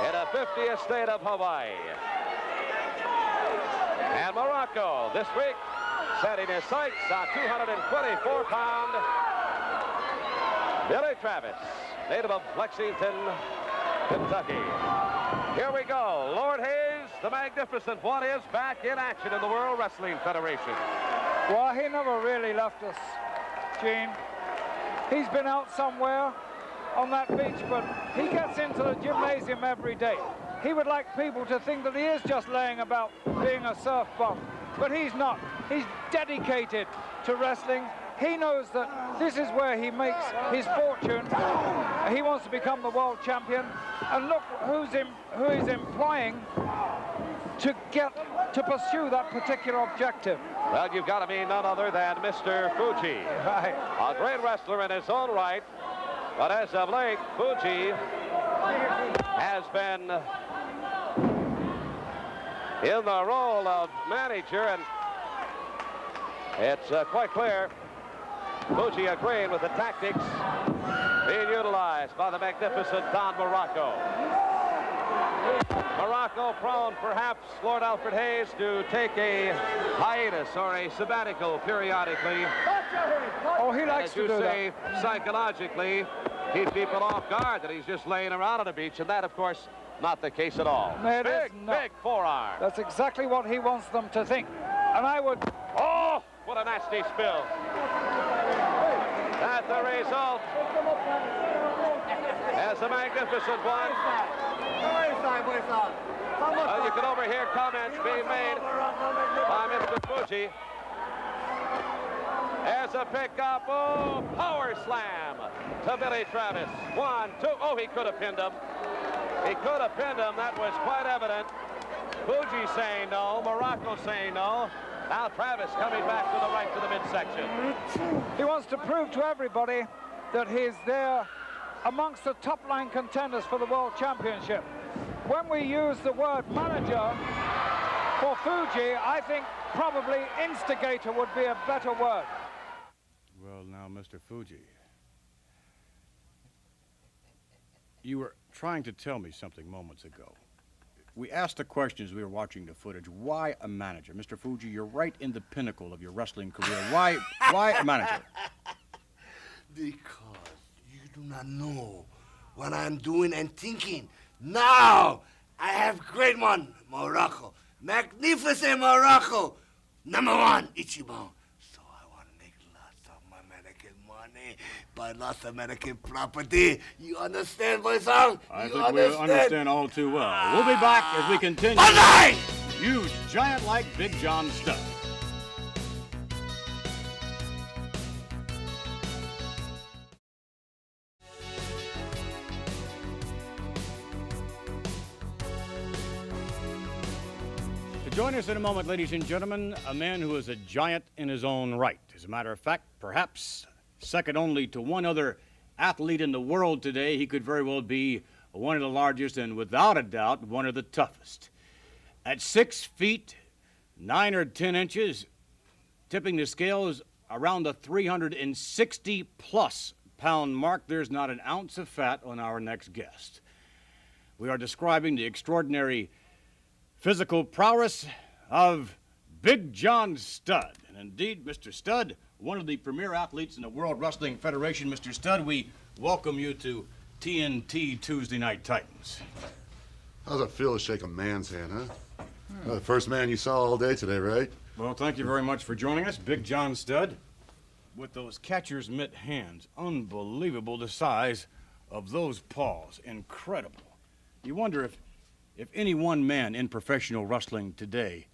in the 50th state of Hawaii. And Morocco this week setting his sights on 224-pound Billy Travis, native of Lexington, Kentucky. Here we go. Lord Hayes, the magnificent one, is back in action in the World Wrestling Federation. Well, he never really left us, Gene. He's been out somewhere on that beach, but he gets into the gymnasium every day. He would like people to think that he is just laying about being a surf bum, but he's not. He's dedicated to wrestling, He knows that this is where he makes his fortune. He wants to become the world champion. And look who is employing to pursue that particular objective. Well, you've got to be none other than Mr. Fuji. Right. A great wrestler in his own right. But as of late, Fuji has been in the role of manager, and it's quite clear Fuji agreeing with the tactics being utilized by the magnificent Don Morocco. Morocco prone, perhaps, Lord Alfred Hayes, to take a hiatus or a sabbatical periodically. Oh, he likes to do say, that. Psychologically, keep people off guard that he's just laying around on the beach, and that, of course, not the case at all. It is not. Big forearm. That's exactly what he wants them to think. And I would... Oh, what a nasty spill. That's the result. That's a magnificent one. You can overhear comments being made by Mr. Fuji. There's a pickup. Oh, power slam to Billy Travis. 1, 2. Oh, he could have pinned him. He could have pinned him. That was quite evident. Fuji saying no. Morocco saying no. Now Travis coming back to the right to the midsection. He wants to prove to everybody that he's there amongst the top-line contenders for the World Championship. When we use the word manager for Fuji, I think probably instigator would be a better word. Well, now, Mr. Fuji, you were trying to tell me something moments ago. We asked the questions we were watching the footage. Why a manager? Mr. Fuji, you're right in the pinnacle of your wrestling career. Why a manager? Because you do not know what I'm doing and thinking. Now, I have great one, Morocco. Magnificent Morocco. #1, Ichiban. So I want to make lots of American money, buy lots of American property. You understand, boy song? I think we understand all too well. We'll be back as we continue. Huge, giant like Big John Studd. Join us in a moment, ladies and gentlemen, a man who is a giant in his own right. As a matter of fact, perhaps second only to one other athlete in the world today, he could very well be one of the largest and, without a doubt, one of the toughest. At 6 feet, 9 or 10 inches, tipping the scales around the 360-plus pound mark, there's not an ounce of fat on our next guest. We are describing the extraordinary physical prowess of Big John Studd. And indeed, Mr. Studd, one of the premier athletes in the World Wrestling Federation. Mr. Studd, we welcome you to TNT Tuesday Night Titans. How's it feel to shake a man's hand, huh? The first man you saw all day today, right? Well, thank you very much for joining us, Big John Studd. With those catcher's mitt hands, unbelievable the size of those paws, incredible. You wonder if any one man in professional wrestling today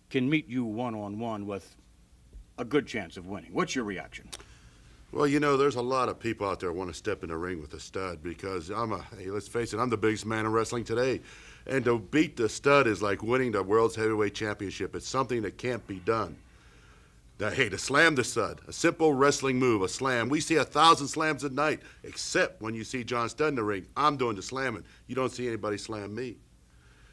can meet you one-on-one with a good chance of winning. What's your reaction? Well, you know, there's a lot of people out there who want to step in the ring with the Stud because hey, let's face it, I'm the biggest man in wrestling today. And to beat the Stud is like winning the World's Heavyweight Championship. It's something that can't be done. Now, hey, to slam the Stud, a simple wrestling move, a slam. We see 1,000 slams a night, except when you see John Studd in the ring. I'm doing the slamming. You don't see anybody slam me.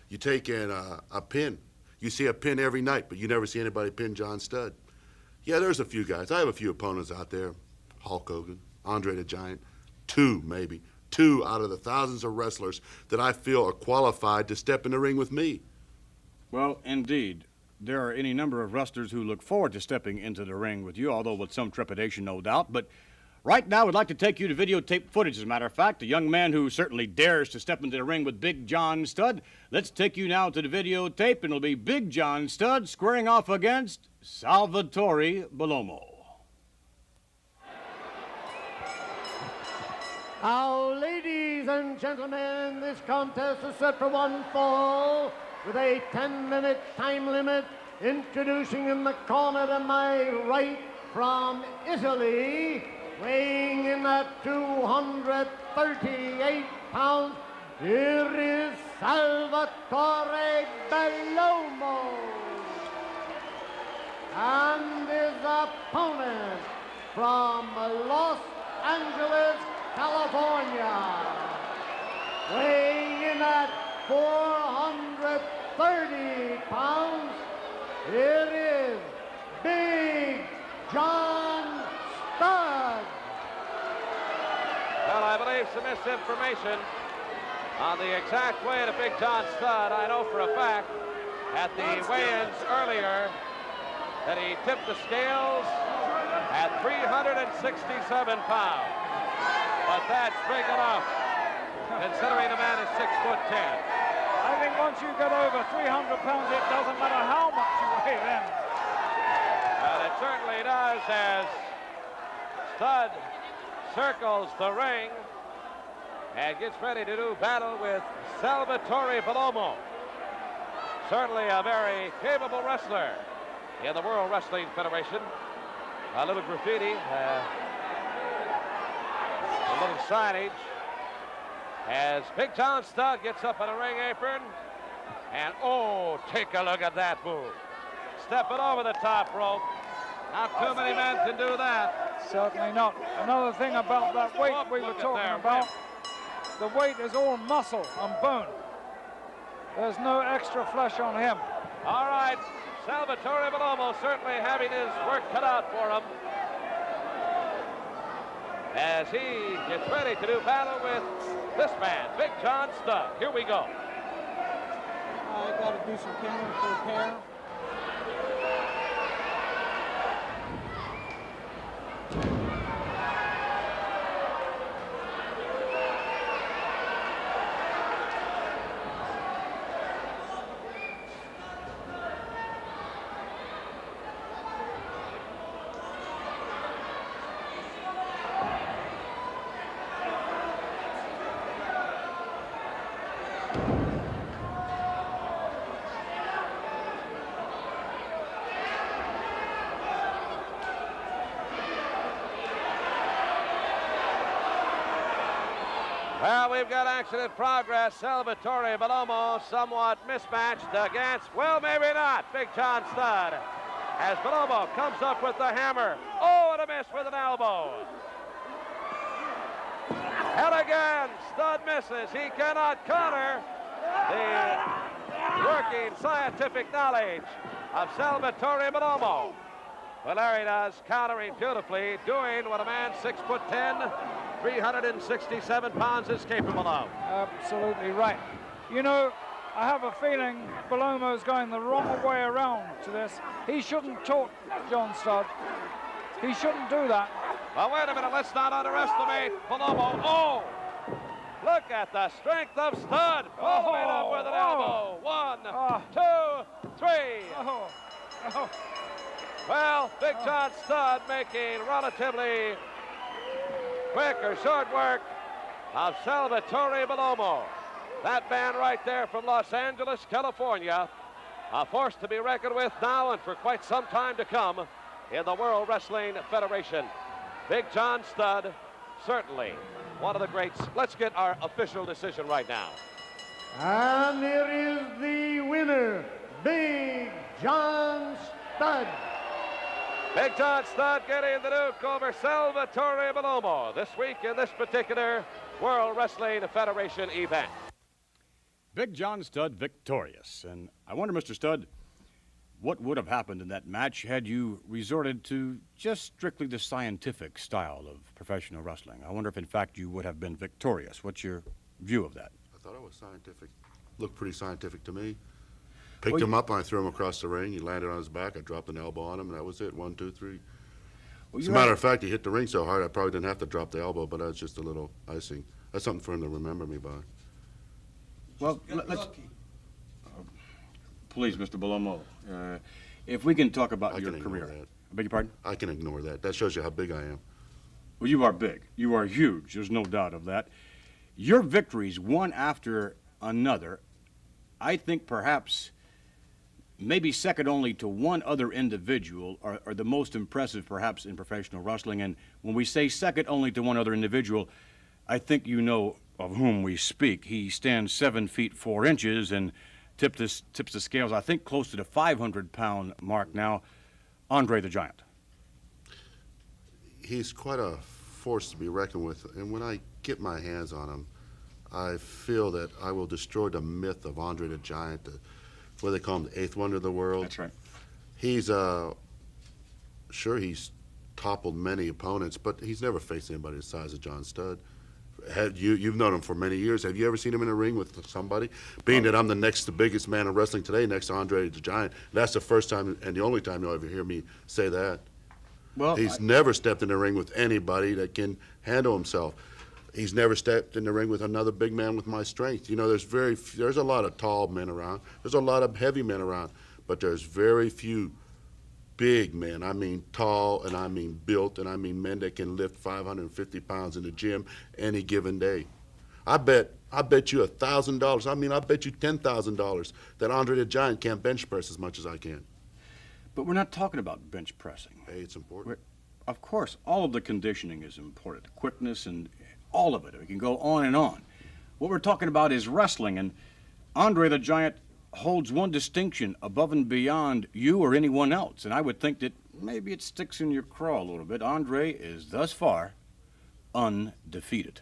You take in a pin. You see a pin every night, but you never see anybody pin John Studd. Yeah, there's a few guys. I have a few opponents out there. Hulk Hogan, Andre the Giant, 2 maybe. 2 out of the thousands of wrestlers that I feel are qualified to step in the ring with me. Well, indeed. There are any number of wrestlers who look forward to stepping into the ring with you, although with some trepidation, no doubt. But right now, we'd like to take you to videotape footage, as a matter of fact. A young man who certainly dares to step into the ring with Big John Studd. Let's take you now to the videotape, and it'll be Big John Studd squaring off against Salvatore Bellomo. Now, ladies and gentlemen, this contest is set for one fall with a 10-minute time limit. Introducing in the corner to my right from Italy, weighing in at 238 pounds, here is Salvatore Bellomo. And his opponent from Los Angeles, California, weighing in at 430 pounds, it is Big John Studd. Well, I believe some misinformation on the exact weight of Big John Studd. I know for a fact at the weigh-ins earlier that he tipped the scales at 367 pounds. But that's big enough, considering the man is 6'10". I think once you get over 300 pounds, it doesn't matter how much you weigh then. Well, it certainly does as Studd circles the ring and gets ready to do battle with Salvatore Bellomo. Certainly a very capable wrestler in the World Wrestling Federation. A little graffiti, a little signage as Big John Studd gets up on a ring apron. And, oh, take a look at that move. Stepping over the top rope. Not too many men can do that. Certainly not. Another thing about that weight we were talking about, the weight is all muscle and bone. There's no extra flesh on him. All right, Salvatore Bellomo certainly having his work cut out for him as he gets ready to do battle with this man, Big John Studd. Here we go. I got to do some counting for a pair. Well, we've got action in progress. Salvatore Bellomo somewhat mismatched against, well, maybe not, Big John Studd. As Bellomo comes up with the hammer. Oh, and a miss with an elbow. And again, Studd misses. He cannot counter the working scientific knowledge of Salvatore Bellomo. Well, there he does, countering beautifully, doing what a man 6'10", 367 pounds is capable of. Absolutely right. You know, I have a feeling Bellomo's going the wrong way around to this. He shouldn't taunt John Studd. He shouldn't do that. Well, wait a minute. Let's not underestimate Bellomo. Oh! Look at the strength of Studd. Following up with an elbow. 1, 2, 3. Well, Big John Studd making relatively quick or short work of Salvatore Bellomo. That man right there from Los Angeles, California, a force to be reckoned with now and for quite some time to come in the World Wrestling Federation. Big John Studd, certainly one of the greats. Let's get our official decision right now. And here is the winner, Big John Studd. Big John Studd getting the Duke over Salvatore Bellomo this week in this particular World Wrestling Federation event. Big John Studd victorious. And I wonder, Mr. Studd, what would have happened in that match had you resorted to just strictly the scientific style of professional wrestling? I wonder if, in fact, you would have been victorious. What's your view of that? I thought it was scientific. Looked pretty scientific to me. Picked him up and I threw him across the ring. He landed on his back. I dropped an elbow on him, and that was it. 1, 2, 3. As a matter of fact, he hit the ring so hard I probably didn't have to drop the elbow, but that's just a little icing. That's something for him to remember me by. Well, let's... Please, Mr. Bellomo, if we can talk about your career. That. I beg your pardon? I can ignore that. That shows you how big I am. Well, you are big. You are huge. There's no doubt of that. Your victories, one after another, I think perhaps maybe second only to one other individual, are the most impressive perhaps in professional wrestling. And when we say second only to one other individual, I think you know of whom we speak. He stands 7 feet 4 inches and tips the scales, I think, close to the 500-pound mark now. Andre the Giant. He's quite a force to be reckoned with, and when I get my hands on him, I feel that I will destroy the myth of Andre the Giant, what they call him, the eighth wonder of the world. That's right. He's, sure, he's toppled many opponents, but he's never faced anybody the size of John Studd. You've known him for many years. Have you ever seen him in a ring with somebody? Being that I'm the biggest man in wrestling today, next to Andre the Giant, that's the first time and the only time you'll ever hear me say that. Well, he's never stepped in the ring with anybody that can handle himself. He's never stepped in the ring with another big man with my strength. You know, there's a lot of tall men around. There's a lot of heavy men around, but there's very few big men. I mean tall, and I mean built, and I mean men that can lift 550 pounds in the gym any given day. I bet you $1,000. I mean, I bet you $10,000 that Andre the Giant can't bench press as much as I can. But we're not talking about bench pressing. Hey, it's important. Of course, all of the conditioning is important. Quickness and all of it. We can go on and on. What we're talking about is wrestling, and Andre the Giant holds one distinction above and beyond you or anyone else, and I would think that maybe it sticks in your craw a little bit. Andre is thus far undefeated.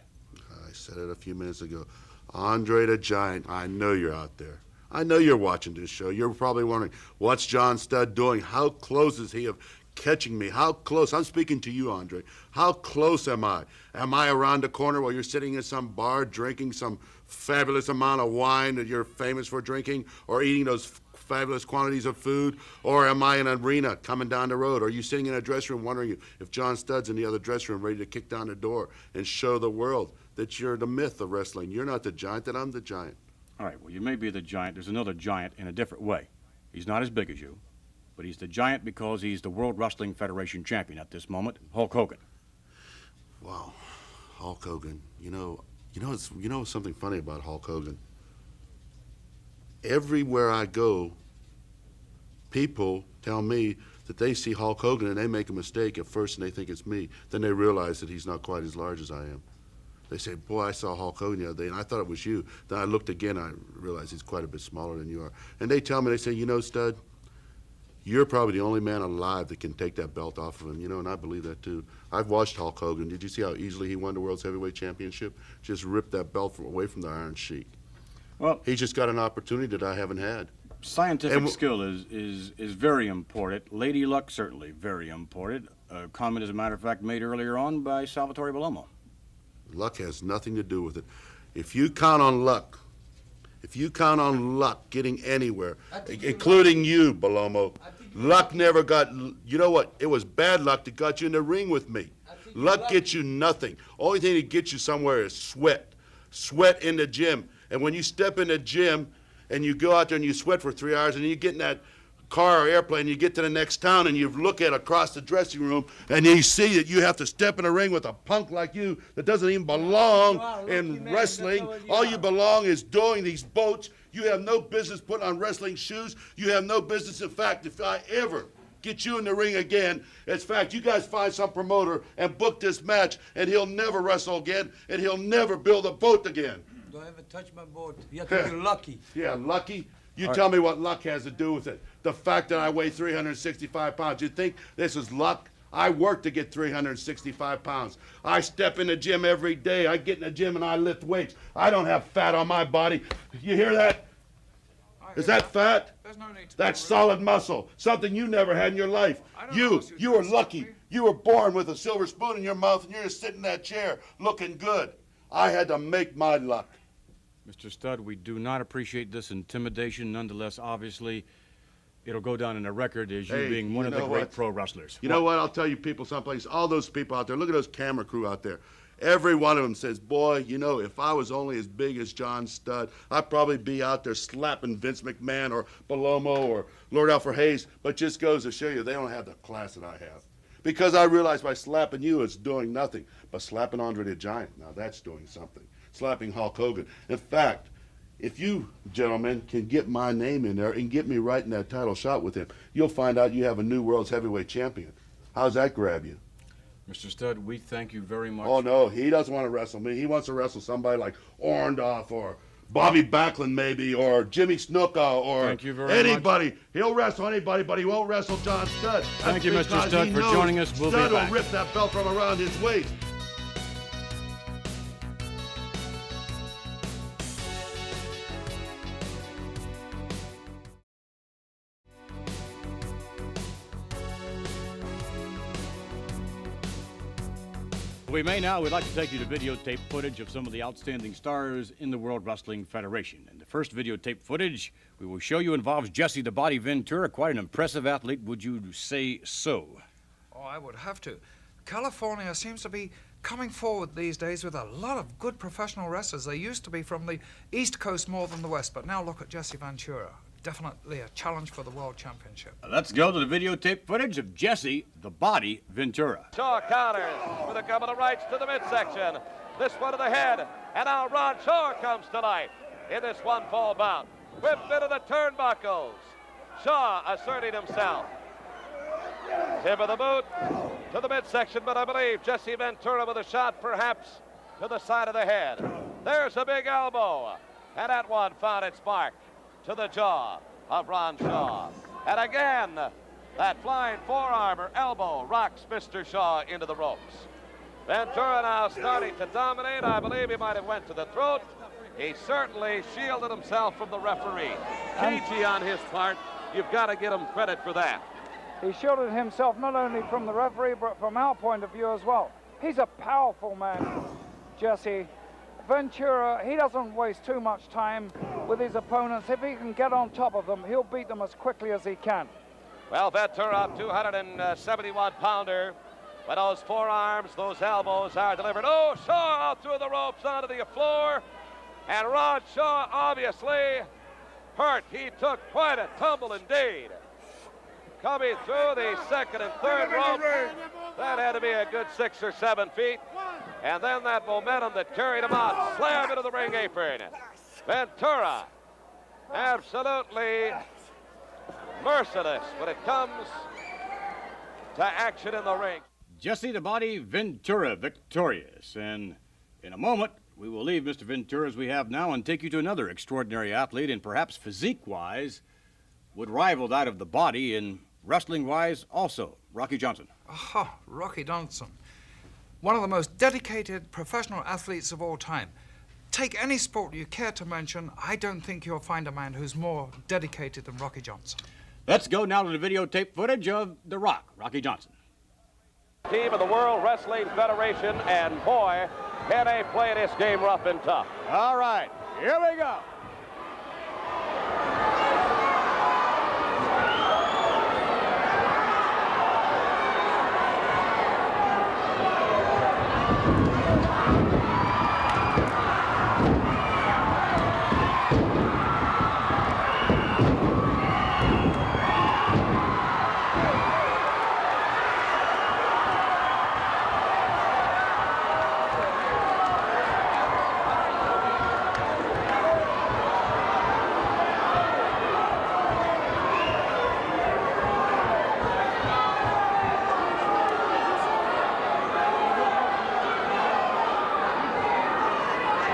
I said it a few minutes ago. Andre the Giant, I know you're out there. I know you're watching this show. You're probably wondering, what's John Studd doing? How close is he of catching me? How close? I'm speaking to you, Andre. How close am I? Am I around the corner while you're sitting in some bar drinking some fabulous amount of wine that you're famous for drinking, or eating those fabulous quantities of food? Or am I in an arena coming down the road? Or are you sitting in a dressing room wondering if John Studd's in the other dressing room ready to kick down the door and show the world that you're the myth of wrestling? You're not the Giant, that I'm the Giant. All right, well, you may be the Giant. There's another Giant in a different way. He's not as big as you, but he's the Giant because he's the World Wrestling Federation champion at this moment, Hulk Hogan. Wow, Hulk Hogan. You know something funny about Hulk Hogan? Everywhere I go, people tell me that they see Hulk Hogan and they make a mistake at first and they think it's me. Then they realize that he's not quite as large as I am. They say, boy, I saw Hulk Hogan the other day, and I thought it was you. Then I looked again, I realized he's quite a bit smaller than you are. And they tell me, they say, you know, Stud, you're probably the only man alive that can take that belt off of him, you know, and I believe that too. I've watched Hulk Hogan. Did you see how easily he won the World's Heavyweight Championship? Just ripped that belt away from the Iron Sheik. Well, he just got an opportunity that I haven't had. Scientific skill is very important. Lady luck, certainly very important. A comment, as a matter of fact, made earlier on by Salvatore Bellomo. Luck has nothing to do with it. If you count on luck getting anywhere, including you, Bellomo, luck never got, you know what? It was bad luck that got you in the ring with me. Luck gets you nothing. Only thing that gets you somewhere is sweat. Sweat in the gym. And when you step in the gym and you go out there and you sweat for 3 hours and you get in that car or airplane, you get to the next town and you look at across the dressing room and you see that you have to step in a ring with a punk like you that doesn't even belong in wrestling. All you belong is doing these boats. You have no business putting on wrestling shoes. You have no business. In fact, if I ever get you in the ring again, in fact, you guys find some promoter and book this match and he'll never wrestle again and he'll never build a boat again. Don't ever touch my boat. You have to be lucky. Yeah, lucky? You tell me what luck has to do with it. The fact that I weigh 365 pounds. You think this is luck? I work to get 365 pounds. I step in the gym every day. I get in the gym and I lift weights. I don't have fat on my body. You hear that? Is that fat? There's no need to. That's solid muscle. Something you never had in your life. You were lucky. You were born with a silver spoon in your mouth and you're just sitting in that chair looking good. I had to make my luck. Mr. Studd, we do not appreciate this intimidation. Nonetheless, obviously, it'll go down in the record as you being one of the great pro wrestlers. You know what? I'll tell you people someplace, all those people out there, look at those camera crew out there. Every one of them says, boy, you know, if I was only as big as John Studd, I'd probably be out there slapping Vince McMahon or Bellomo or Lord Alfred Hayes. But just goes to show you, they don't have the class that I have. Because I realize by slapping you, it's doing nothing. But slapping Andre the Giant, now that's doing something. Slapping Hulk Hogan. In fact, If you, gentlemen, can get my name in there and get me right in that title shot with him, you'll find out you have a new world's heavyweight champion. How's that grab you? Mr. Studd, we thank you very much. Oh, no, he doesn't want to wrestle me. He wants to wrestle somebody like Orndorff or Bobby Backlund maybe, or Jimmy Snuka, or Thank you very anybody. He'll wrestle anybody, but he won't wrestle John Studd. Thank you, Mr. because Studd, he for knows joining us. We'll be Studd back. will rip that belt from around his waist. We may now. We'd like to take you to videotape footage of some of the outstanding stars in the World Wrestling Federation. And the first videotape footage we will show you involves Jesse the Body Ventura, quite an impressive athlete. Would you say so? Oh, I would have to. California seems to be coming forward these days with a lot of good professional wrestlers. They used to be from the East Coast more than the West, but now look at Jesse Ventura. Definitely a challenge for the World Championship. Let's go to the videotape footage of Jesse the Body Ventura. Shaw counters with a couple of rights to the midsection. This one to the head. And now Ron Shaw comes to life in this one fall bout. Whip into the turnbuckles. Shaw asserting himself. Tip of the boot to the midsection, but I believe Jesse Ventura with a shot perhaps to the side of the head. There's a big elbow. And that one found its mark to the jaw of Ron Shaw. And again, that flying forearm or elbow rocks Mr. Shaw into the ropes. Ventura now starting to dominate. I believe he might have went to the throat. He certainly shielded himself from the referee. Cagey on his part. You've got to give him credit for that. He shielded himself not only from the referee, but from our point of view as well. He's a powerful man, Jesse. Ventura, he doesn't waste too much time with his opponents. If he can get on top of them, he'll beat them as quickly as he can. Well, Ventura, 271-pounder. But those forearms, those elbows are delivered. Oh, Shaw out through the ropes onto the floor. And Ron Shaw obviously hurt. He took quite a tumble indeed. Coming through the second and third rope. That had to be a good 6 or 7 feet. And then that momentum that carried him out, slammed into the ring apron. Ventura, absolutely merciless when it comes to action in the ring. Jesse the Body Ventura victorious. And in a moment, we will leave Mr. Ventura as we have now and take you to another extraordinary athlete, and perhaps physique-wise would rival that of the Body, and wrestling-wise also, Rocky Johnson. Aha, Rocky Johnson. One of the most dedicated professional athletes of all time. Take any sport you care to mention, I don't think you'll find a man who's more dedicated than Rocky Johnson. Let's go now to the videotape footage of The Rock, Rocky Johnson. Team of the World Wrestling Federation, and boy, can they play this game rough and tough. All right, here we go.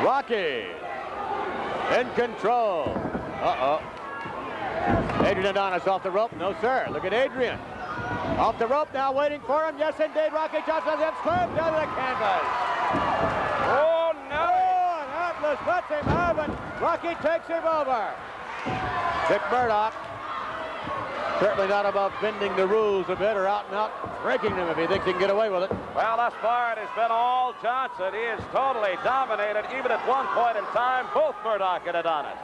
Rocky in control. Uh-oh. Adrian Adonis off the rope. No, sir. Look at Adrian. Off the rope now, waiting for him. Yes, indeed. Rocky Johnson has slammed down the canvas. Oh, no. Oh, and Atlas lets him have it. Rocky takes him over. Dick Murdoch, certainly not above bending the rules a bit or out and out breaking them if he thinks he can get away with it. Well, thus far it has been all Johnson. He has totally dominated, even at one point in time, both Murdoch and Adonis.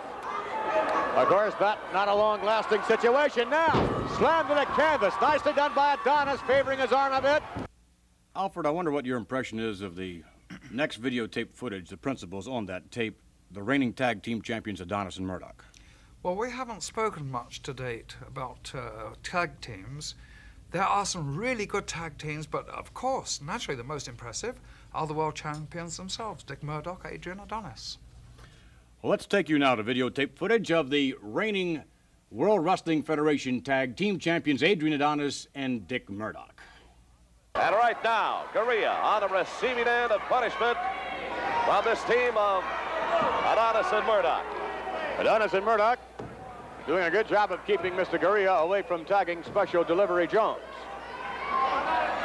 Of course, that's not a long-lasting situation now. Slammed to the canvas. Nicely done by Adonis, favoring his arm a bit. Alfred, I wonder what your impression is of the next videotape footage, the principals on that tape, the reigning tag team champions Adonis and Murdoch. Well, we haven't spoken much to date about tag teams. There are some really good tag teams, but of course, naturally the most impressive are the world champions themselves, Dick Murdoch, Adrian Adonis. Well, let's take you now to videotape footage of the reigning World Wrestling Federation Tag Team Champions Adrian Adonis and Dick Murdoch. And right now, Garea on the receiving end of punishment from this team of Adonis and Murdoch. Adonis and Murdoch doing a good job of keeping Mr. Garea away from tagging Special Delivery Jones.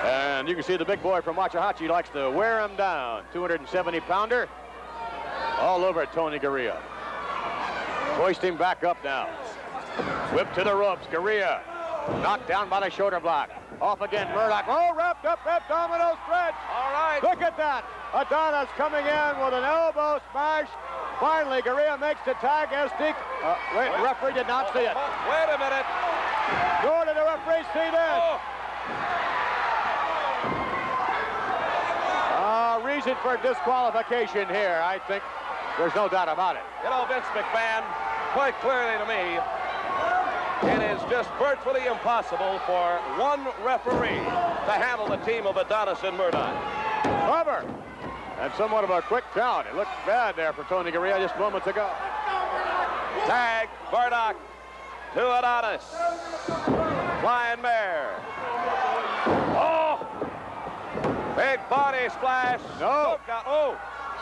And you can see the big boy from Waxahachie likes to wear him down. 270-pounder all over Tony Garea. Hoist him back up now. Whip to the ropes. Garea knocked down by the shoulder block. Off again, Murdoch. Oh, wrapped up abdominal stretch. All right. Look at that. Adonis coming in with an elbow smash. Finally, Garea makes the tag as Dick. Wait, the referee did not see it. Wait a minute. Nor did the referee see this. Reason for disqualification here. I think there's no doubt about it. You know, Vince McMahon, quite clearly to me, it is just virtually impossible for one referee to handle the team of Adonis and Murdoch. Cover. And somewhat of a quick count. It looked bad there for Tony Garea just moments ago. Tag, Murdoch to Adonis. Flying mare. Oh! Big body splash. No. Oh!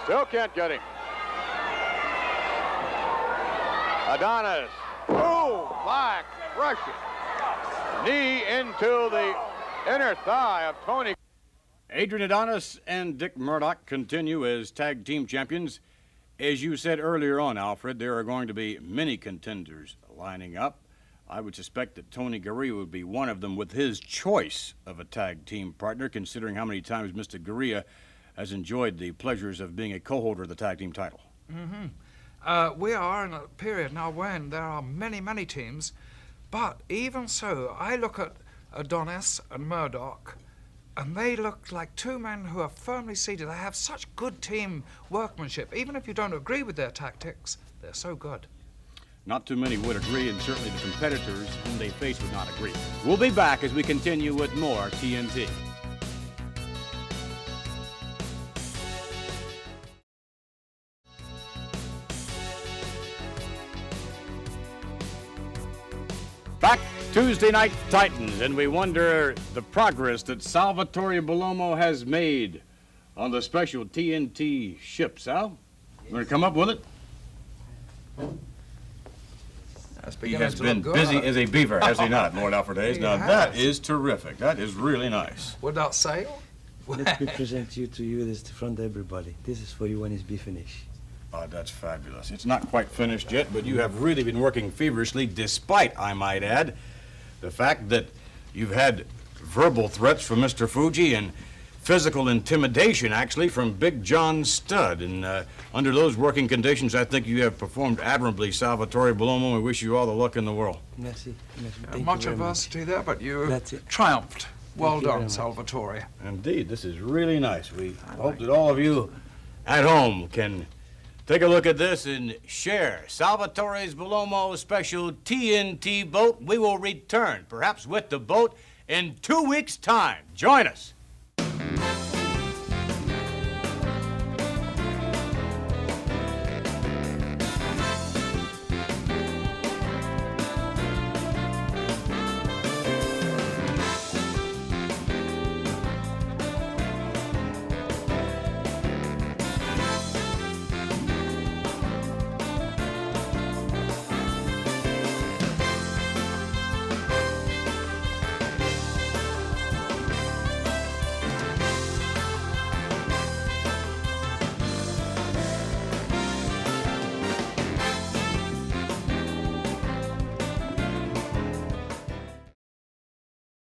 Still can't get him. Adonis. Oh, back. Russian. Knee into the inner thigh of Tony. Adrian Adonis and Dick Murdoch continue as tag team champions. As you said earlier on, Alfred, there are going to be many contenders lining up. I would suspect that Tony Garea would be one of them with his choice of a tag team partner, considering how many times Mr. Garea has enjoyed the pleasures of being a co-holder of the tag team title. We are in a period now when there are many, many teams, but even so, I look at Adonis and Murdoch, and they look like two men who are firmly seated. They have such good team workmanship. Even if you don't agree with their tactics, they're so good. Not too many would agree, and certainly the competitors whom they face would not agree. We'll be back as we continue with more TNT. Back Tuesday Night Titans, and we wonder the progress that Salvatore Bellomo has made on the special TNT ship. Sal, you want to come up with it? He has been busy as a beaver, has he not, Lord Alfred Hayes? Now, that is terrific. That is really nice. Without sail? Let me present to you this in front of everybody. This is for you when it's be finished. Oh, that's fabulous. It's not quite finished yet, but you have really been working feverishly, despite, I might add, the fact that you've had verbal threats from Mr. Fuji and physical intimidation, actually, from Big John Studd. And under those working conditions, I think you have performed admirably, Salvatore Bellomo. We wish you all the luck in the world. Merci. Much adversity there, but you triumphed. Well done, Salvatore. Indeed, this is really nice. We hope that all of you at home can take a look at this and share Salvatore's Bellomo special TNT boat. We will return, perhaps with the boat, in 2 weeks' time. Join us.